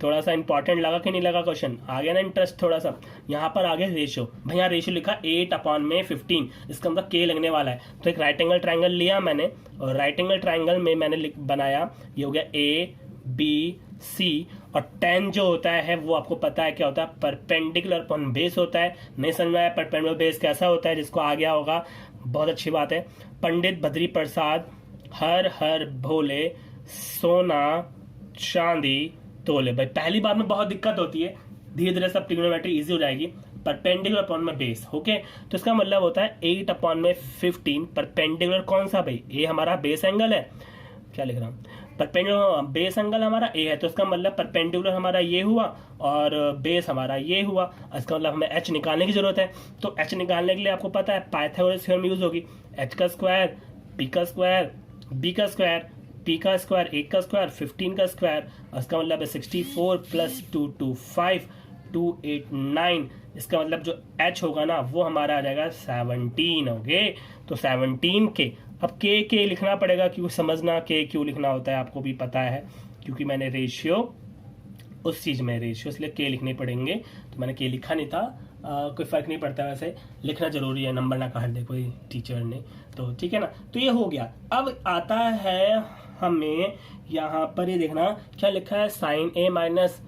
[SPEAKER 1] थोड़ा सा इंपॉर्टेंट लगा कि नहीं लगा क्वेश्चन, आ गया ना इंटरेस्ट थोड़ा सा। यहाँ पर आगे रेशियो, भाई यहाँ रेशियो लिखा 8/15, इसका मतलब के लगने वाला है। तो एक राइट एंगल ट्राइंगल लिया मैंने, और राइट एंगल ट्राइंगल में मैंने बनाया, ये हो गया ABC, और tan जो होता है वो आपको पता है क्या होता है, परपेंडिकुलर अपॉन बेस होता है। नहीं समझ में आया परपेंडिकुलर बेस कैसा होता है, जिसको आ गया होगा बहुत अच्छी बात है। पंडित बद्री प्रसाद हर हर भोले सोना चांदी तोले। भाई पहली बार में बहुत दिक्कत होती है, धीरे धीरे सब ट्रिग्नोमेट्री इजी हो जाएगी। परपेंडिकुलर अपॉन में बेस, ओके, तो इसका मतलब होता है 8/15। परपेंडिकुलर कौन सा, भाई ए हमारा बेस एंगल है, क्या लिख रहा हूँ, परपेंडिकुलर बेस एंगल हमारा ए है, तो इसका मतलब परपेंडिकुलर हमारा ये हुआ और बेस हमारा ये हुआ। इसका मतलब हमें एच निकालने की जरूरत है। तो एच निकालने के लिए आपको पता है पाइथागोरस थ्योरम यूज होगी, एच का स्क्वायर पी का स्क्वायर बी का स्क्वायर, पी का स्क्वायर 8 का स्क्वायर 15 का स्क्वायर, इसका मतलब है 64 + 2 25 289। इसका मतलब जो h होगा ना वो हमारा आ जाएगा 17। ओके, तो 17 के, अब के लिखना पड़ेगा, क्योंकि समझना के क्यों लिखना होता है आपको भी पता है, क्योंकि मैंने रेशियो उस चीज में रेशियो, इसलिए के लिखने पड़ेंगे। तो मैंने के लिखा नहीं था, कोई फर्क नहीं पड़ता, वैसे लिखना जरूरी है, नंबर ना काट दे कोई टीचर ने, तो ठीक है ना। तो ये हो गया। अब आता है हमें यहाँ पर, ये देखना क्या लिखा है, साइन A माइनस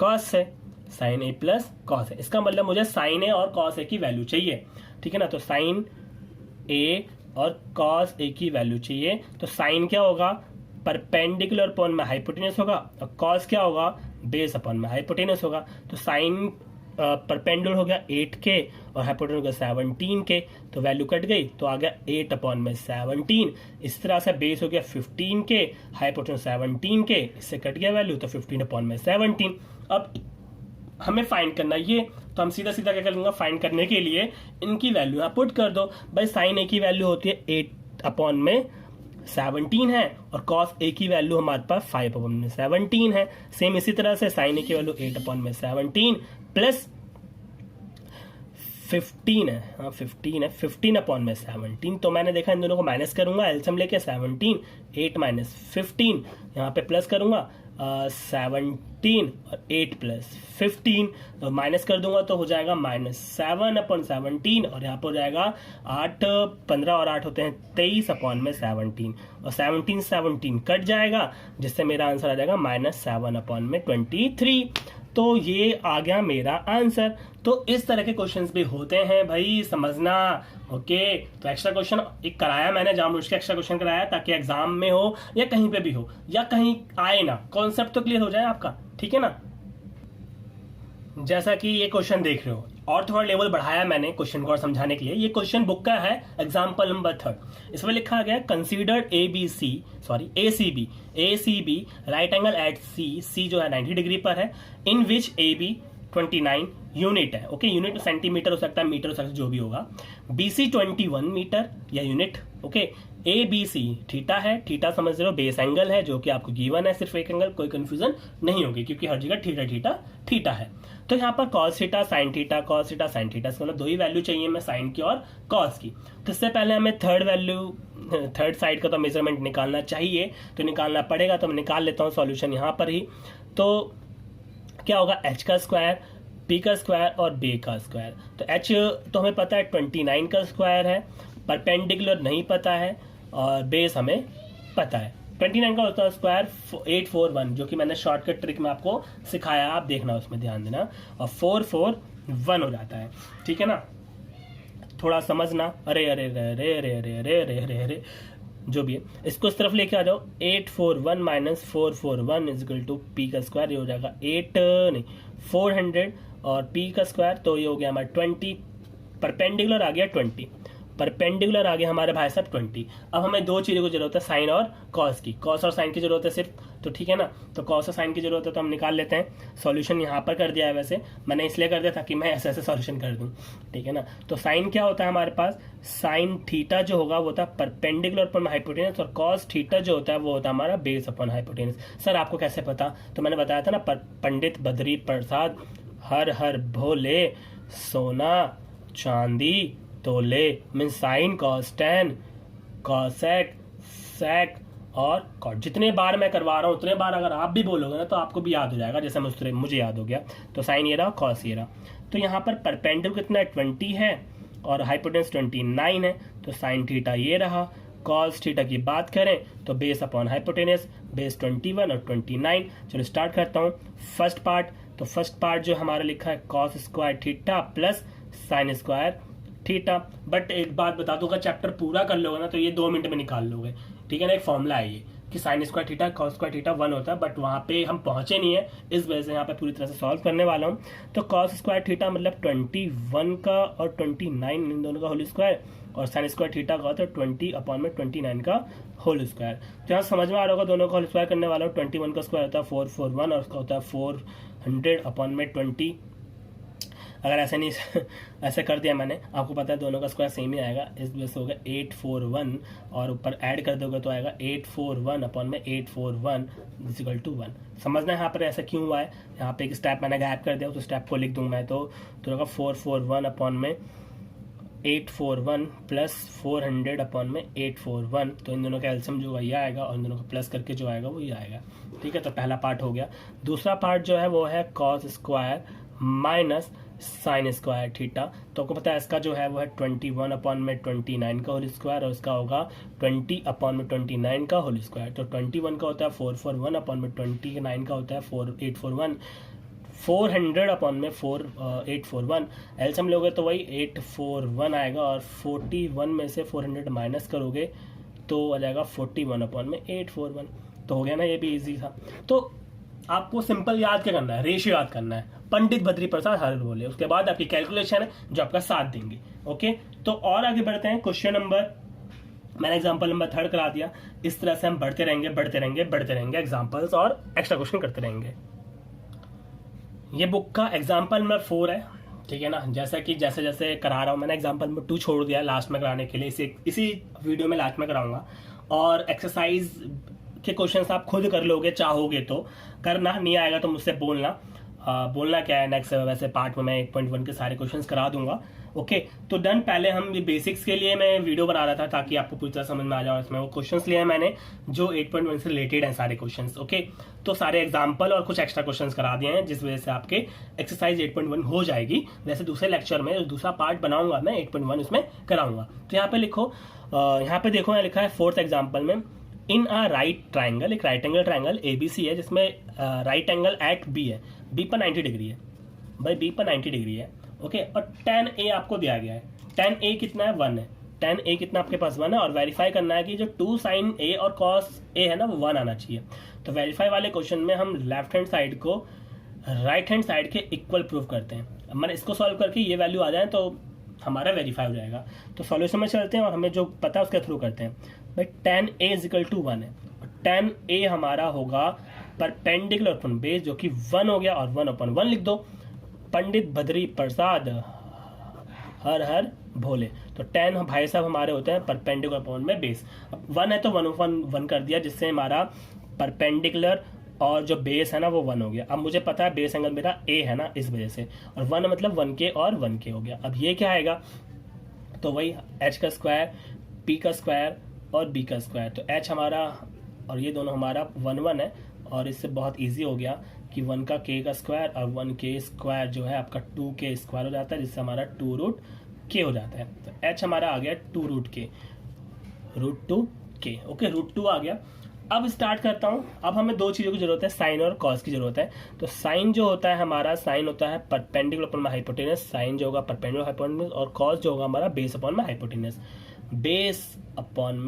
[SPEAKER 1] कॉस है, साइन A प्लस कॉस है। इसका मतलब मुझे साइन A और कॉस A की वैल्यू चाहिए, ठीक है ना। तो साइन A और कॉस A की वैल्यू चाहिए, तो साइन क्या होगा, परपेंडिकुलर अपॉन में हाइपोटेनस होगा और कॉस क्या होगा, बेस अपॉन में हाइपोटेनस होगा। तो साइन परपेंडिकुलर हो गया 8 के और हाइपोटेनस हो गया 17 के, तो वैल्यू कट गई तो आ गया 8 अपॉन में 17। इस तरह से बेस हो गया 15 के, हाइपोटेनस 17 के, इससे कट गया वैल्यू तो 15 अपॉन में 17। अब हमें फाइंड करना ये, तो हम सीधा सीधा क्या कर लूंगा, फाइंड करने के लिए इनकी वैल्यू आप पुट कर दो। भाई साइन ए की वैल्यू होती है 8 अपॉन में 17 है और कॉस ए की वैल्यू हमारे पास 5 अपॉन में 17 है। सेम इसी तरह से साइन ए की वैल्यू 8 अपॉन में 17 प्लस 15 है, हाँ 15 है, 15 अपॉन में 17। तो मैंने देखा इन दोनों को माइनस करूंगा, एलसीएम लेके 17 8 माइनस 15, यहाँ पे प्लस करूंगा 17 और 8 प्लस 15, तो माइनस कर दूंगा तो हो जाएगा -7 अपॉन 17 और यहाँ पर हो जाएगा 8 15 और 8 होते हैं 23 अपॉन में 17 और 17 कट जाएगा, जिससे मेरा आंसर आ जाएगा -7 अपॉन में 23। तो ये आ गया मेरा आंसर। तो इस तरह के क्वेश्चंस भी होते हैं भाई, समझना। ओके, तो एक्स्ट्रा क्वेश्चन एक कराया मैंने, जानबूझ के एक्स्ट्रा क्वेश्चन कराया ताकि एग्जाम में हो या कहीं पे भी हो या कहीं आए ना, कॉन्सेप्ट तो क्लियर हो जाए आपका, ठीक है ना। जैसा कि ये क्वेश्चन देख रहे हो और थोड़ा लेवल बढ़ाया मैंने क्वेश्चन को और समझाने के लिए। ये क्वेश्चन बुक का है, एग्जाम्पल नंबर 3। इसमें लिखा गया considered ACB right angle at C जो है 90 डिग्री पर है, इन विच AB 29 यूनिट है। ओके, यूनिट सेंटीमीटर हो सकता है, मीटर हो सकता है, जो भी होगा। BC 21 मीटर या यूनिट। ओके, ABC थीटा है, थीटा समझ रहे हो, बेस एंगल है जो कि आपको गिवन है, सिर्फ एक एंगल, कोई कंफ्यूजन नहीं होगी क्योंकि हर जगह थीटा थीटा थीटा है। तो यहाँ पर cos theta sine theta, cos theta sine theta, मतलब 2 ही वैल्यू चाहिए हमें, साइन की और कॉस की। तो इससे पहले हमें थर्ड साइड का तो मेजरमेंट निकालना चाहिए, तो निकालना पड़ेगा, तो मैं निकाल लेता हूँ सॉल्यूशन यहाँ पर ही। तो क्या होगा, h का स्क्वायर, p का स्क्वायर और b का स्क्वायर। तो h तो हमें पता है 29 का स्क्वायर है, परपेंडिकुलर नहीं पता है और बेस हमें पता है। 29 का होता है स्क्वायर 841, जो कि मैंने शॉर्टकट ट्रिक में आपको सिखाया, आप देखना उसमें ध्यान देना, और 441 हो जाता है, ठीक है ना। थोड़ा समझना, अरे अरे अरे अरे अरे अरे अरे अरे अरे अरे जो भी है, इसको इस तरफ लेके आ जाओ। 841 माइनस 441 इजिकल टू पी का स्क्वायर, ये हो जाएगा 400 और पी का स्क्वायर, तो ये हो गया हमारा 20, परपेंडिकुलर आ गया 20, परपेंडिकुलर आ गया हमारे भाई साहब 20। अब हमें 2 चीज़ों की जरूरत है, साइन और कॉस की, कॉस और साइन की जरूरत है सिर्फ, तो ठीक है ना। तो कॉस और साइन की जरूरत है तो हम निकाल लेते हैं। सॉल्यूशन यहाँ पर कर दिया है, वैसे मैंने इसलिए कर दिया ताकि मैं ऐसे ऐसे सॉल्यूशन कर दूँ, ठीक है ना। तो साइन क्या होता है हमारे पास, साइन थीटा जो होगा वो होता है परपेंडिकुलर अपॉन हाइपोटेनस, और कॉस थीटा जो होता है वो होता है हमारा बेस अपॉन हाइपोटेनस। सर आपको कैसे पता, तो मैंने बताया था ना, पंडित बद्री प्रसाद हर हर भोले, सोना चांदी तोले, मीन sine cos tan cosec sec और कॉट। जितने बार मैं करवा रहा हूँ उतने बार अगर आप भी बोलोगे ना तो आपको भी याद हो जाएगा, जैसे मुझे याद हो गया। तो साइन ये रहा, कॉस ये रहा। तो यहाँ पर परपेंडिकुलर कितना है, 20 है और हाइपोटेनस 29 है, तो साइन थीटा ये रहा। कॉस थीटा की बात करें तो बेस अपॉन हाइपोटेनस, बेस 21 और 29। चलो स्टार्ट करता हूँ फर्स्ट पार्ट। तो फर्स्ट पार्ट जो हमारा लिखा है cos square theta plus sine square theta. But एक बात बता दूंगा, चैप्टर पूरा कर लोगे ना तो ये 2 मिनट में निकाल लोगे, ठीक है ना। एक फॉर्मूला है ये कि sine square theta cos square theta 1 होता है, बट वहाँ पे हम पहुंचे नहीं है, इस वजह से यहाँ पे पूरी तरह से सॉल्व करने वाला हूँ। तो कॉस स्क्वायर थीटा मतलब 21 का और 29 इन दोनों का होल स्क्वायर, और साइन स्क्वायर थीटा का होता है 20 अपॉन में 29 का होल स्क्वायर। तो यहाँ समझ में आ रहा होगा, दोनों का होल स्क्वायर करने वाला हूँ। 21 का स्क्वायर होता है 441 और उसका होता है 400 अपॉन में 20। अगर ऐसे नहीं ऐसे कर दिया मैंने, आपको पता है दोनों का स्क्वायर सेम ही आएगा, इस वजह से होगा 841 और ऊपर ऐड कर दोगे तो आएगा 841 अपॉन में 841 इक्वल टू 1। समझना है यहाँ पर ऐसा क्यों हुआ है, यहाँ पे एक स्टेप मैंने गैप कर दिया, तो स्टेप को लिख दूँ मैं, तो होगा 441 अपॉन में 841 प्लस 400 अपॉन में 841। तो इन दोनों का एलसीएम जो ये आएगा और इन दोनों को प्लस करके जो आएगा वो ये आएगा, ठीक है। तो पहला पार्ट हो गया। दूसरा पार्ट जो है वो है cos square minus sine square theta. तो आपको पता है इसका जो है वो है 21 अपॉन में 29 का होल स्क्वायर, और उसका होगा 20 अपॉन में 29 का होल स्क्वायर। तो 21 का होता है 441 अपॉन में 29 का होता है 4841, 400 अपॉन में 841। एलसीएम लोगे तो वही 841 आएगा, और 41 में से 400 माइनस करोगे तो आ जाएगा 41 अपॉन में 841। तो हो गया ना, ये भी इजी था। तो आपको सिंपल याद क्या करना है, रेशियो याद करना है, पंडित बद्री प्रसाद हर बोले, उसके बाद आपकी कैलकुलेशन है जो आपका साथ देंगे। ओके, तो और आगे बढ़ते हैं। क्वेश्चन नंबर, मैंने एग्जांपल नंबर 3 करा दिया। इस तरह से हम बढ़ते रहेंगे बढ़ते रहेंगे बढ़ते रहेंगे, एग्जांपल्स और एक्स्ट्रा क्वेश्चन करते रहेंगे। ये बुक का एग्जांपल नंबर 4 है, ठीक है ना। जैसा कि जैसे जैसे करा रहा हूँ, मैंने एग्जांपल नंबर 2 छोड़ दिया लास्ट में कराने के लिए, इसी वीडियो में लास्ट में कराऊंगा। और एक्सरसाइज के क्वेश्चंस आप खुद कर लोगे, चाहोगे तो करना, नहीं आएगा तो मुझसे बोलना। बोलना क्या है, नेक्स्ट वैसे पार्ट में मैं 1.1 के सारे क्वेश्चंस करा दूंगा। ओके, तो डन। पहले हम ये बेसिक्स के लिए मैं वीडियो बना रहा था ताकि आपको पूरी तरह समझ में आ जाए। इसमें वो क्वेश्चंस लिए हैं मैंने जो 8.1 से रिलेटेड हैं सारे क्वेश्चंस। ओके, तो सारे एग्जांपल और कुछ एक्स्ट्रा क्वेश्चंस करा दिए हैं, जिस वजह से आपके एक्सरसाइज 8.1 हो जाएगी। वैसे दूसरे लेक्चर में दूसरा पार्ट बनाऊंगा मैं, 8.1 इसमें कराऊंगा। तो यहाँ पे लिखो, यहाँ पे देखो, यहाँ लिखा है 4th एग्जाम्पल में, इन अ राइट ट्राइंगल, एक राइट एंगल ट्राइंगल एबीसी है जिसमें राइट एंगल एट बी है, बी पर 90 डिग्री है भाई, बी पर 90 डिग्री है। ओके, और tan a आपको दिया गया है। tan a कितना है, 1 है। tan a कितना आपके पास 1 है, और वेरीफाई करना है कि जो 2 sin a और cos a है ना, वो 1 आना चाहिए। तो वेरीफाई वाले क्वेश्चन में हम लेफ्ट हैंड साइड को राइट हैंड साइड के इक्वल प्रूव करते हैं। अब मैंने इसको सॉल्व करके ये वैल्यू आ जाए तो हमारा वेरीफाई हो जाएगा। तो सॉल्यूशन में चलते हैं और हमें जो पता है उसके थ्रू करते हैं। भाई tan a इक्वल टू 1 है, tan a हमारा होगा परपेंडिकुलर अपन बेस, जो कि 1 हो गया, और 1/1 लिख दो। पंडित बद्री प्रसाद हर हर भोले, तो tan भाई साहब हमारे होते हैं परपेंडिकुलर अपॉन में बेस। अब 1 है तो 1/1 कर दिया, जिससे हमारा परपेंडिकुलर और जो बेस है ना वो 1 हो गया। अब मुझे पता है बेस एंगल मेरा a है ना, इस वजह से, और 1 मतलब 1k और 1k हो गया। अब ये क्या आएगा, तो वही h का स्क्वायर, p का स्क्वायर और b का स्क्वायर। तो h हमारा और ये दोनों हमारा 1/1 है, और इससे बहुत इजी हो गया कि 1 का k का स्क्वायर और 1k स्क्वायर जो है आपका 2k स्क्वायर हो जाता है, जिससे हमारा 2√k हो जाता है। तो h हमारा आ गया 2√k, √2k। ओके, √2 आ गया। अब स्टार्ट करता हूँ। अब हमें दो चीज़ों की जरूरत है, साइन और कॉस की जरूरत है। तो साइन जो होता है हमारा, साइन होता है परपेंडिकुलर अपॉन में हाइपोटेनस, साइन जो होगा परपेंडिकुलर हाइपोटेनस, और कॉस जो होगा हमारा बेस अपॉन में हाइपोटेनस, बेस अपॉन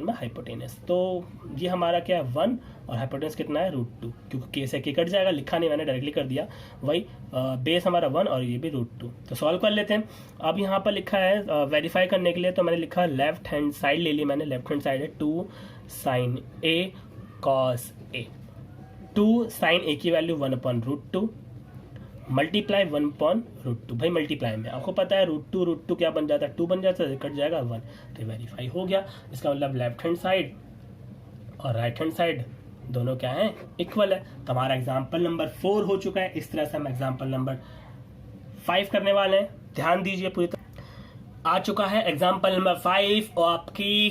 [SPEAKER 1] में हाइपोटेनस। तो ये हमारा क्या है 1, और हाइपोटेनस कितना है √2, क्योंकि के से के कट जाएगा, लिखा नहीं मैंने, डायरेक्टली कर दिया। वही बेस हमारा 1 और ये भी √2। तो सॉल्व कर लेते हैं। अब यहाँ पर लिखा है वेरीफाई करने के लिए, तो मैंने लिखा लेफ्ट हैंड साइड ले ली मैंने। लेफ्ट हैंड साइड है 2 sin a cos a, 2 sin a की वैल्यू 1/√2 मल्टीप्लाई 1/√2। भाई मल्टीप्लाई में आपको पता है √2 क्या बन जाता है, 2 बन जाता है, कट जाएगा 1, तो वेरीफाई हो गया। इसका मतलब लेफ्ट हैंड साइड और राइट हैंड साइड दोनों क्या है, इक्वल है। तो हमारा एग्जाम्पल नंबर 4 हो चुका है। इस तरह से हम एग्जाम्पल नंबर 5 करने वाले हैं। ध्यान दीजिए, पूरी तरह आ चुका है एग्जाम्पल नंबर 5 और आपकी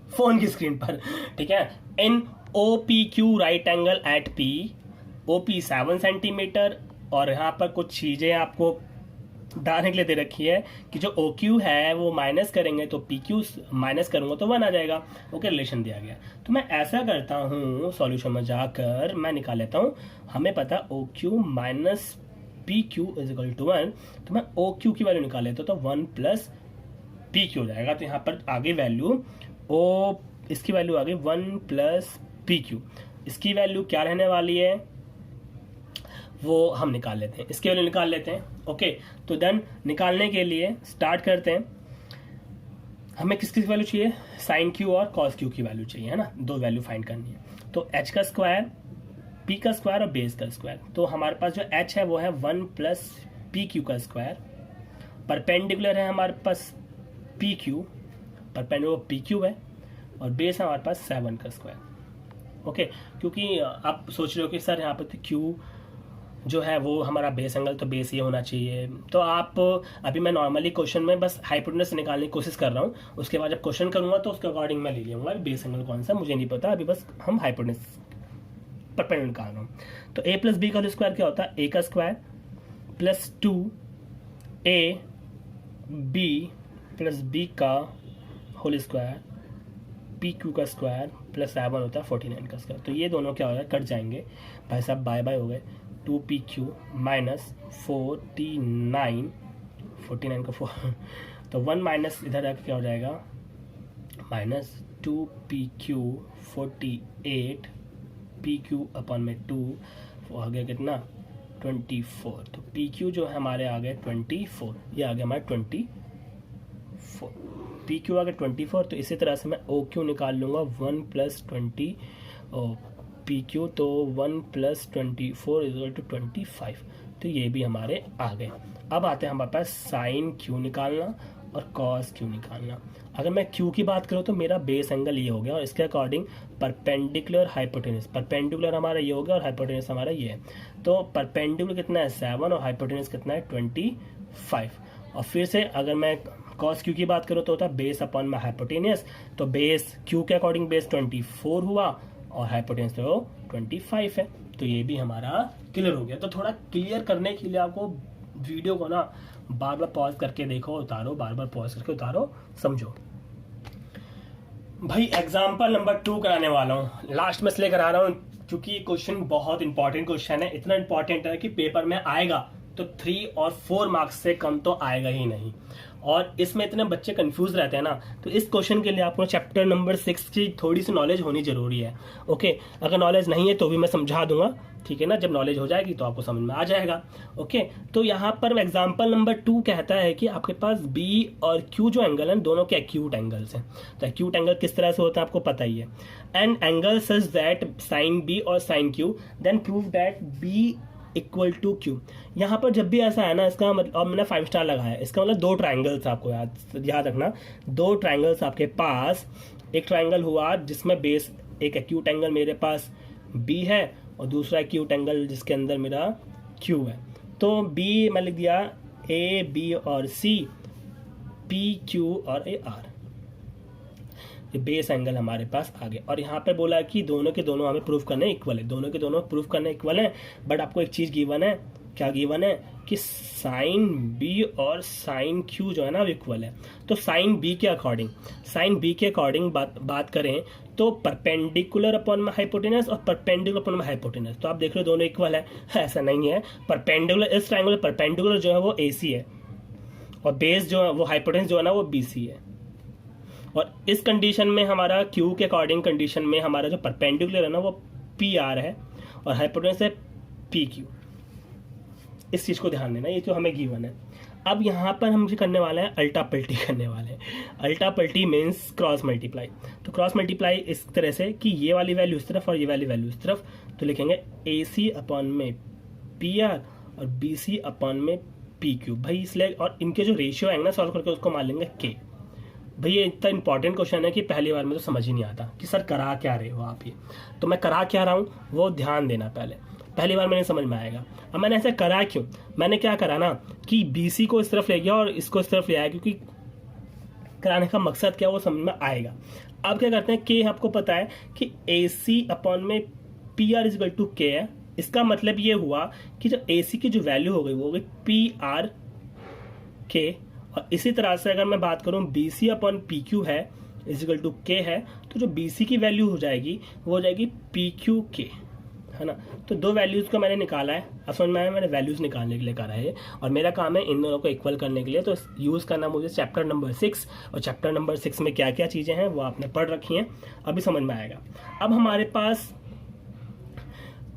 [SPEAKER 1] फोन की स्क्रीन पर, ठीक है। In OPQ right angle at P, OP 7 centimetre, और यहाँ पर कुछ चीजें आपको डालने के लिए दे रखी है कि जो OQ है वो माइनस करेंगे तो PQ माइनस करूंगा तो 1 आ जाएगा। ओके, रिलेशन दिया गया। तो मैं ऐसा करता हूँ, सॉल्यूशन में जाकर मैं निकाल लेता हूँ। हमें पता OQ minus PQ is equal to 1, तो मैं OQ की वैल्यू निकाल लेता हूँ, तो 1 प्लस PQ हो जाएगा। तो यहाँ पर आगे वैल्यू इसकी वैल्यू आ गई 1 प्लस PQ। इसकी वैल्यू क्या रहने वाली है वो हम निकाल लेते हैं, इसकी वैल्यू निकाल लेते हैं। ओके, तो डन। निकालने के लिए स्टार्ट करते हैं। हमें किस किस वैल्यू चाहिए, साइन Q और कॉस Q की वैल्यू चाहिए, है ना। दो वैल्यू फाइंड करनी है। तो h का स्क्वायर, p का स्क्वायर और बेस का स्क्वायर। तो हमारे पास जो h है वो है 1 प्लस PQ का स्क्वायर, परपेंडिकुलर है हमारे पास PQ, परपेंडिकुलर PQ है, और बेस है हमारे पास 7 का स्क्वायर। ओके, क्योंकि आप सोच रहे हो कि सर यहाँ पर Q जो है वो हमारा बेस एंगल, तो बेस ये होना चाहिए। तो आप अभी मैं नॉर्मली क्वेश्चन में बस हाइपोटेनस निकालने की कोशिश कर रहा हूँ, उसके बाद जब क्वेश्चन करूँगा तो उसके अकॉर्डिंग मैं ले लूँगा बेस एंगल कौन सा, मुझे नहीं पता, अभी बस हम हाइपोटेनस परपेंडिकुलर निकाल रहा हूँ। तो a प्लस बी का स्क्वायर क्या होता है, a का square plus 2a b plus b का होल स्क्वायर, PQ का स्क्वायर प्लस 7 होता है 49 का स्क्वायर। तो ये दोनों क्या हो जाए, कट जाएंगे भाई साहब, बाय बाय हो गए। 2PQ माइनस 49 का 4, तो 1 माइनस इधर जाकर क्या हो जाएगा, -2 2PQ 48 PQ अपन में 2 वो आ गया कितना 24। तो PQ जो है हमारे आ गए 24, ये आ गया हमारे 24। PQ आ गया 24। तो इसी तरह से मैं OQ निकाल लूँगा 1 + 20 PQ, तो 1 + 24 = 25। तो ये भी हमारे आ गए। अब आते हैं हमारे पास साइन Q निकालना और कॉस Q निकालना। अगर मैं Q की बात करूँ तो मेरा बेस एंगल ये हो गया और इसके अकॉर्डिंग परपेंडिकुलर हाइपोटेनस, परपेंडिकुलर हमारा ये हो गया और हाइपोटेनस हमारा ये है। तो परपेंडिकुलर कितना है 7 और हाइपोटेनस कितना है 25। और फिर से अगर मैं कॉस Q की बात करूँ तो होता है बेस अपॉन में हाइपोटेनस, तो बेस Q के अकॉर्डिंग बेस 24 हुआ और हाइपोटेनस तो 25 है। तो ये भी हमारा क्लियर हो गया। तो थोड़ा क्लियर करने के लिए आपको वीडियो को ना बार बार पॉज करके देखो, उतारो, बार बार पॉज करके उतारो, समझो। भाई एग्जाम्पल नंबर 2 कराने वाला हूँ, लास्ट में इसलिए करा रहा हूँ क्योंकि ये क्वेश्चन बहुत इंपॉर्टेंट क्वेश्चन है। इतना इंपॉर्टेंट है कि पेपर में आएगा तो 3 और 4 मार्क्स से कम तो आएगा ही नहीं। और इसमें इतने बच्चे कंफ्यूज रहते हैं ना, तो इस क्वेश्चन के लिए आपको चैप्टर नंबर 6 की थोड़ी सी नॉलेज होनी जरूरी है। ओके, अगर नॉलेज नहीं है तो भी मैं समझा दूंगा, ठीक है ना। जब नॉलेज हो जाएगी तो आपको समझ में आ जाएगा। ओके, तो यहाँ पर एग्जाम्पल नंबर 2 कहता है कि आपके पास B और Q जो एंगल हैं दोनों के एक्यूट एंगल्स हैं। तो एक्यूट एंगल किस तरह से होता है आपको पता ही है। And angle such that sine B और sine Q then prove that B = Q। यहाँ पर जब भी ऐसा है ना, इसका मतलब, और मैंने 5 स्टार लगाया है, इसका मतलब 2 ट्राइंगल्स आपको याद रखना, 2 ट्राइंगल्स आपके पास। एक ट्राइंगल हुआ जिसमें बेस एक एक्यूट एंगल मेरे पास B है और दूसरा एक्यूट एंगल जिसके अंदर मेरा Q है। तो B मैं लिख दिया A B और C, P Q और AR, ये बेस एंगल हमारे पास आ गए। और यहाँ पे बोला कि दोनों के दोनों हमें प्रूफ करने इक्वल है, दोनों के दोनों प्रूफ करने इक्वल है। बट आपको एक चीज गिवन है, क्या गिवन है कि साइन B और साइन Q जो है ना इक्वल है। तो साइन B के अकॉर्डिंग बात करें तो परपेंडिकुलर अपॉन में हाइपोटेनस और परपेंडिकुलर अपॉन में हाइपोटेनस, तो आप देख रहे हो दोनों इक्वल है। ऐसा नहीं है, परपेंडिकुलर इस ट्रायंगल परपेंडिकुलर जो है वो AC है और बेस जो है वो हाइपोटेनस जो है ना वो BC है। और इस कंडीशन में हमारा Q के अकॉर्डिंग कंडीशन में हमारा जो परपेंडिकुलर है ना वो PR है और हाइपोटेनस है PQ। इस चीज को ध्यान देना, ये जो हमें गिवन है। अब यहाँ पर हम करने वाले हैं अल्टा पल्टी करने वाले हैं। अल्टा पल्टी मीन्स क्रॉस मल्टीप्लाई। तो क्रॉस मल्टीप्लाई इस तरह से कि ये वाली वैल्यू इस तरफ और ये वाली वैल्यू इस तरफ, तो लिखेंगे AC अपॉन में PR और BC अपॉन में PQ। भाई इसलिए, और इनके जो रेशियो है ना सॉल्व करके उसको मान लेंगे K। भाई ये इतना इंपॉर्टेंट क्वेश्चन है कि पहली बार में तो समझ ही नहीं आता कि सर करा क्या रहे हो आप ये। तो मैं करा क्या रहा हूँ वो ध्यान देना, पहली बार मैंने समझ में आएगा। अब मैंने ऐसा करा क्यों, मैंने क्या करा ना कि BC को इस तरफ ले गया और इसको इस तरफ ले आया, क्योंकि कराने का मकसद क्या वो समझ में आएगा। अब क्या करते हैं कि आपको पता है कि AC अपॉन में PR = K है। इसका मतलब ये हुआ कि जो AC की जो वैल्यू हो गई वो हो गई PR K। और इसी तरह से अगर मैं बात करूं BC अपॉन PQ है = K है, तो जो BC की वैल्यू हो जाएगी वो हो जाएगी PQ K, है ना। तो 2 वैल्यूज को मैंने निकाला है। अब समझ में आया, मैंने वैल्यूज निकालने के लिए करा है और मेरा काम है इन दोनों को इक्वल करने के लिए। तो यूज करना मुझे चैप्टर नंबर 6, और चैप्टर नंबर 6 में क्या क्या चीजें हैं वो आपने पढ़ रखी हैं, अभी समझ में आएगा। अब हमारे पास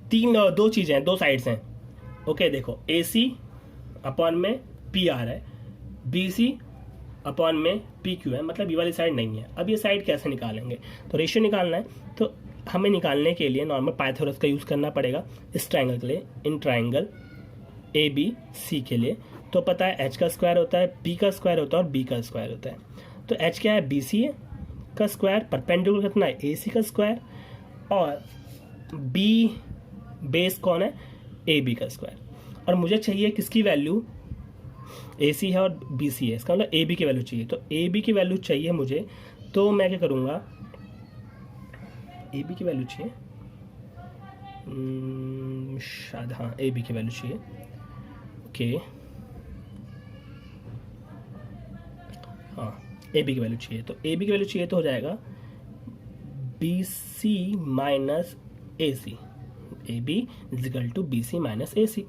[SPEAKER 1] 2 चीजें हैं, 2 साइड्स हैं। ओके देखो, AC अपॉन में PR है, BC अपॉन में PQ है, मतलब ये वाली साइड नहीं है। अब ये साइड कैसे निकालेंगे, तो रेशियो निकालना है। तो हमें निकालने के लिए नॉर्मल पाइथागोरस का यूज़ करना पड़ेगा इस ट्रायंगल के लिए, इन ट्रायंगल ABC के लिए। तो पता है H का स्क्वायर होता है, P का स्क्वायर होता है और B का स्क्वायर होता है। तो H क्या है, BC का स्क्वायर, परपेंडिकुलर कितना है AC का स्क्वायर, और B बेस कौन है, AB का स्क्वायर। और मुझे चाहिए किसकी वैल्यू, AC है और BC है, इसका मतलब AB की वैल्यू चाहिए। तो AB की वैल्यू चाहिए मुझे, तो मैं क्या करूँगा, AB की वैल्यू चाहिए, शायद हाँ AB की वैल्यू चाहिए। ओके हाँ AB की वैल्यू चाहिए। तो AB की वैल्यू चाहिए तो हो जाएगा BC minus AC, AB = BC minus AC।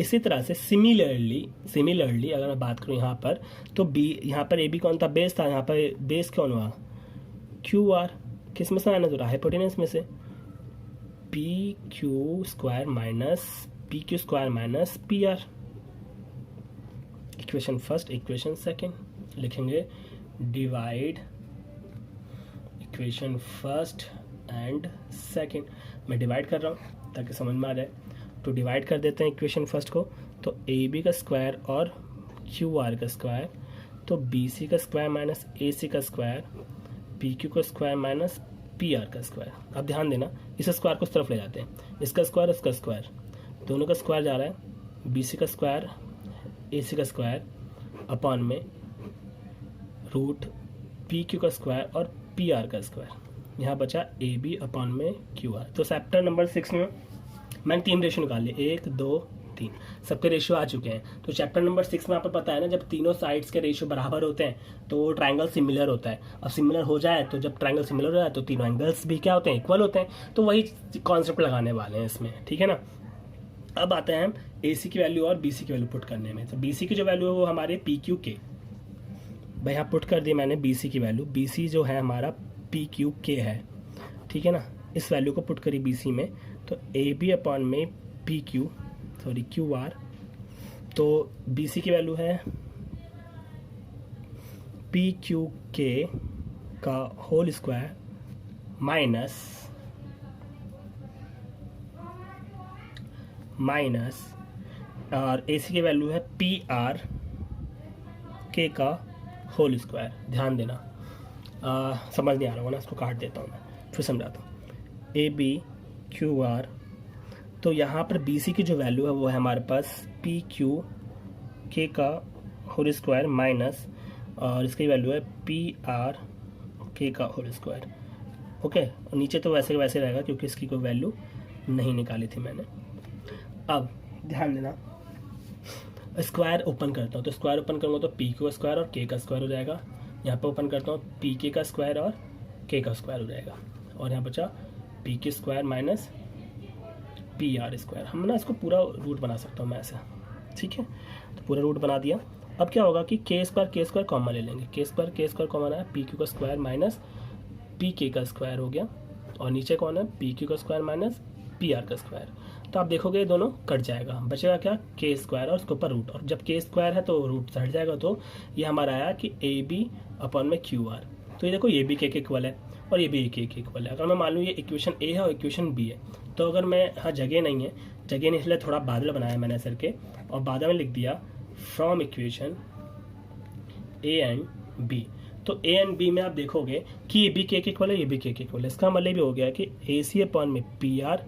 [SPEAKER 1] इसी तरह से सिमिलरली अगर मैं बात करूँ यहाँ पर, तो B यहाँ पर AB कौन था, बेस था, यहाँ पर बेस कौन हुआ QR, किस में से माइनस हो रहा है, हाइपोटेनस में से, P Q square minus P R. Equation first, equation second लिखेंगे, divide equation first and second. मैं डिवाइड कर रहा हूँ ताकि समझ में आ जाए, तो डिवाइड कर देते हैं इक्वेशन फर्स्ट को, तो ए बी का स्क्वायर और क्यू आर का स्क्वायर, तो बी सी का स्क्वायर माइनस ए सी का स्क्वायर, पी क्यू का स्क्वायर माइनस पी आर का स्क्वायर। अब ध्यान देना, इस स्क्वायर को उस तरफ ले जाते हैं, इसका स्क्वायर उसका स्क्वायर, दोनों का स्क्वायर जा रहा है, बी सी का स्क्वायर ए सी का स्क्वायर अपॉन में रूट पी क्यू का स्क्वायर और पी आर का स्क्वायर। यहाँ बचा ए बी अपॉन में क्यू आर। तो चैप्टर नंबर 6 में मैंने 3 रेशियो निकाल लिए, 1 2 3, सबके रेशियो आ चुके हैं। तो चैप्टर नंबर 6 में आपको पता है ना, जब तीनों साइड्स के रेशियो बराबर होते हैं तो ट्रायंगल सिमिलर होता है। अब सिमिलर हो जाए तो जब ट्रायंगल सिमिलर हो जाए तो तीनों एंगल्स भी क्या होते हैं, इक्वल होते हैं। तो वही कॉन्सेप्ट लगाने वाले हैं इसमें, ठीक है ना। अब आते हैं हम ए सी की वैल्यू और बी सी की वैल्यू पुट करने में। तो बी सी की जो वैल्यू है वो हमारे पी क्यू के, भाई यहाँ पुट कर दी मैंने बी सी की वैल्यू, बी सी जो है हमारा पी क्यू के है, ठीक है ना। इस वैल्यू को पुट करी बी सी में, तो ए बी अपॉन में P Q, sorry Q R, तो बी सी की वैल्यू है पी क्यू के का होल स्क्वायर माइनस और ए सी की वैल्यू है पी आर के का होल स्क्वायर। ध्यान देना, समझ नहीं आ रहा होगा ना, इसको काट देता हूँ मैं, फिर समझाता हूँ। ए बी क्यू आर, तो यहाँ पर बी सी की जो वैल्यू है वो है हमारे पास पी क्यू के का होल स्क्वायर माइनस, और इसकी वैल्यू है पी आर के का होल स्क्वायर। ओके, और नीचे तो वैसे वैसे रहेगा क्योंकि इसकी कोई वैल्यू नहीं निकाली थी मैंने। अब ध्यान देना, स्क्वायर ओपन करता हूँ, तो स्क्वायर ओपन करूँगा तो पी क्यू का स्क्वायर और के का स्क्वायर हो जाएगा। यहाँ पे ओपन करता हूँ, पी के का स्क्वायर और के का स्क्वायर हो जाएगा, और यहाँ बचा पी के square minus P are square. हम ना इसको पूरा रूट बना सकता हूँ मैं ऐसे, ठीक है। तो पूरा रूट बना दिया। अब क्या होगा कि के स्क्वायर कॉमन ले लेंगे, के स्क्वायर कॉमन आया, पी क्यू का स्क्वायर माइनस पी के का स्क्वायर हो गया, और नीचे कौन है, पी क्यू का स्क्वायर माइनस पी आर का स्क्वायर। तो आप देखोगे ये दोनों कट जाएगा, बचेगा क्या, के स्क्वायर और उसके ऊपर रूट, और जब के स्क्वायर है तो रूट हट जाएगा। तो ये हमारा आया कि ए बी अपॉन में क्यू आर। तो ये देखो, ये भी के इक्वल है और ये भी ए के इक्वल है। अगर मैं मान लूँ ये इक्वेशन ए है और इक्वेशन बी है, तो अगर मैं, हाँ जगह नहीं है, जगह नहीं इसलिए थोड़ा बादल बनाया मैंने सर के, और बादल में लिख दिया from equation A and B. तो ए एंड बी में आप देखोगे कि ये भी के इक्वल है, ये भी के इक्वल है। इसका मतलब भी हो गया कि ए सी अपॉन में P R,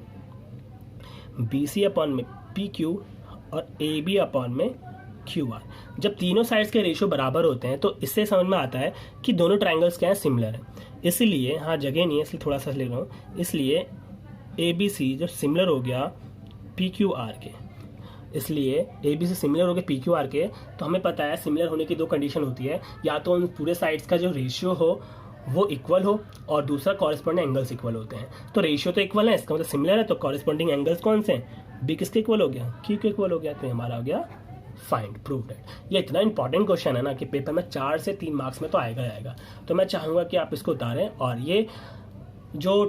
[SPEAKER 1] B C upon में पी क्यू और ए बी अपॉन में क्यू आर। जब तीनों साइड्स के रेशियो बराबर होते हैं तो इससे समझ में आता है कि दोनों ट्रायंगल्स क्या है, सिमिलर है। इसलिए, हाँ जगह नहीं है इसलिए थोड़ा सा ले रहा हूँ, इसलिए ए बी सी जब सिमिलर हो गया पी क्यू आर के, इसलिए ए बी सी सिमिलर हो गया पी क्यू आर के, तो हमें पता है सिमिलर होने की 2 कंडीशन होती है, या तो उन पूरे साइड्स का जो रेशियो हो वो इक्वल हो, और दूसरा कॉरेस्पॉन्डिंग एंगल्स इक्वल होते हैं। तो रेशियो तो इक्वल है, इसका मतलब सिमिलर है, तो कॉरेस्पॉन्डिंग एंगल्स कौन से हैं, बी किसके इक्वल हो गया, क्यू के इक्वल हो गया। तो हमारा हो गया फाइंड, प्रूव्ड इट। ये इतना इंपॉर्टेंट क्वेश्चन है ना कि पेपर में 4 से 3 मार्क्स में तो आएगा ही आएगा। तो मैं चाहूँगा कि आप इसको उतारें, और ये जो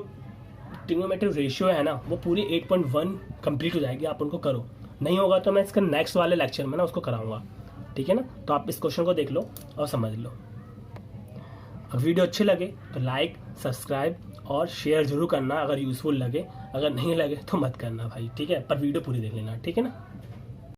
[SPEAKER 1] ट्रिग्नोमेट्रिक रेशियो है ना वो पूरी 8.1 कंप्लीट हो जाएगी, आप उनको करो। नहीं होगा तो मैं इसका नेक्स्ट वाले लेक्चर में ना उसको कराऊंगा, ठीक है ना। तो आप इस क्वेश्चन को देख लो और समझ लो। अगर वीडियो अच्छे लगे तो लाइक, सब्सक्राइब और शेयर जरूर करना अगर यूजफुल लगे, अगर नहीं लगे तो मत करना भाई, ठीक है। पर वीडियो पूरी देख लेना, ठीक है ना।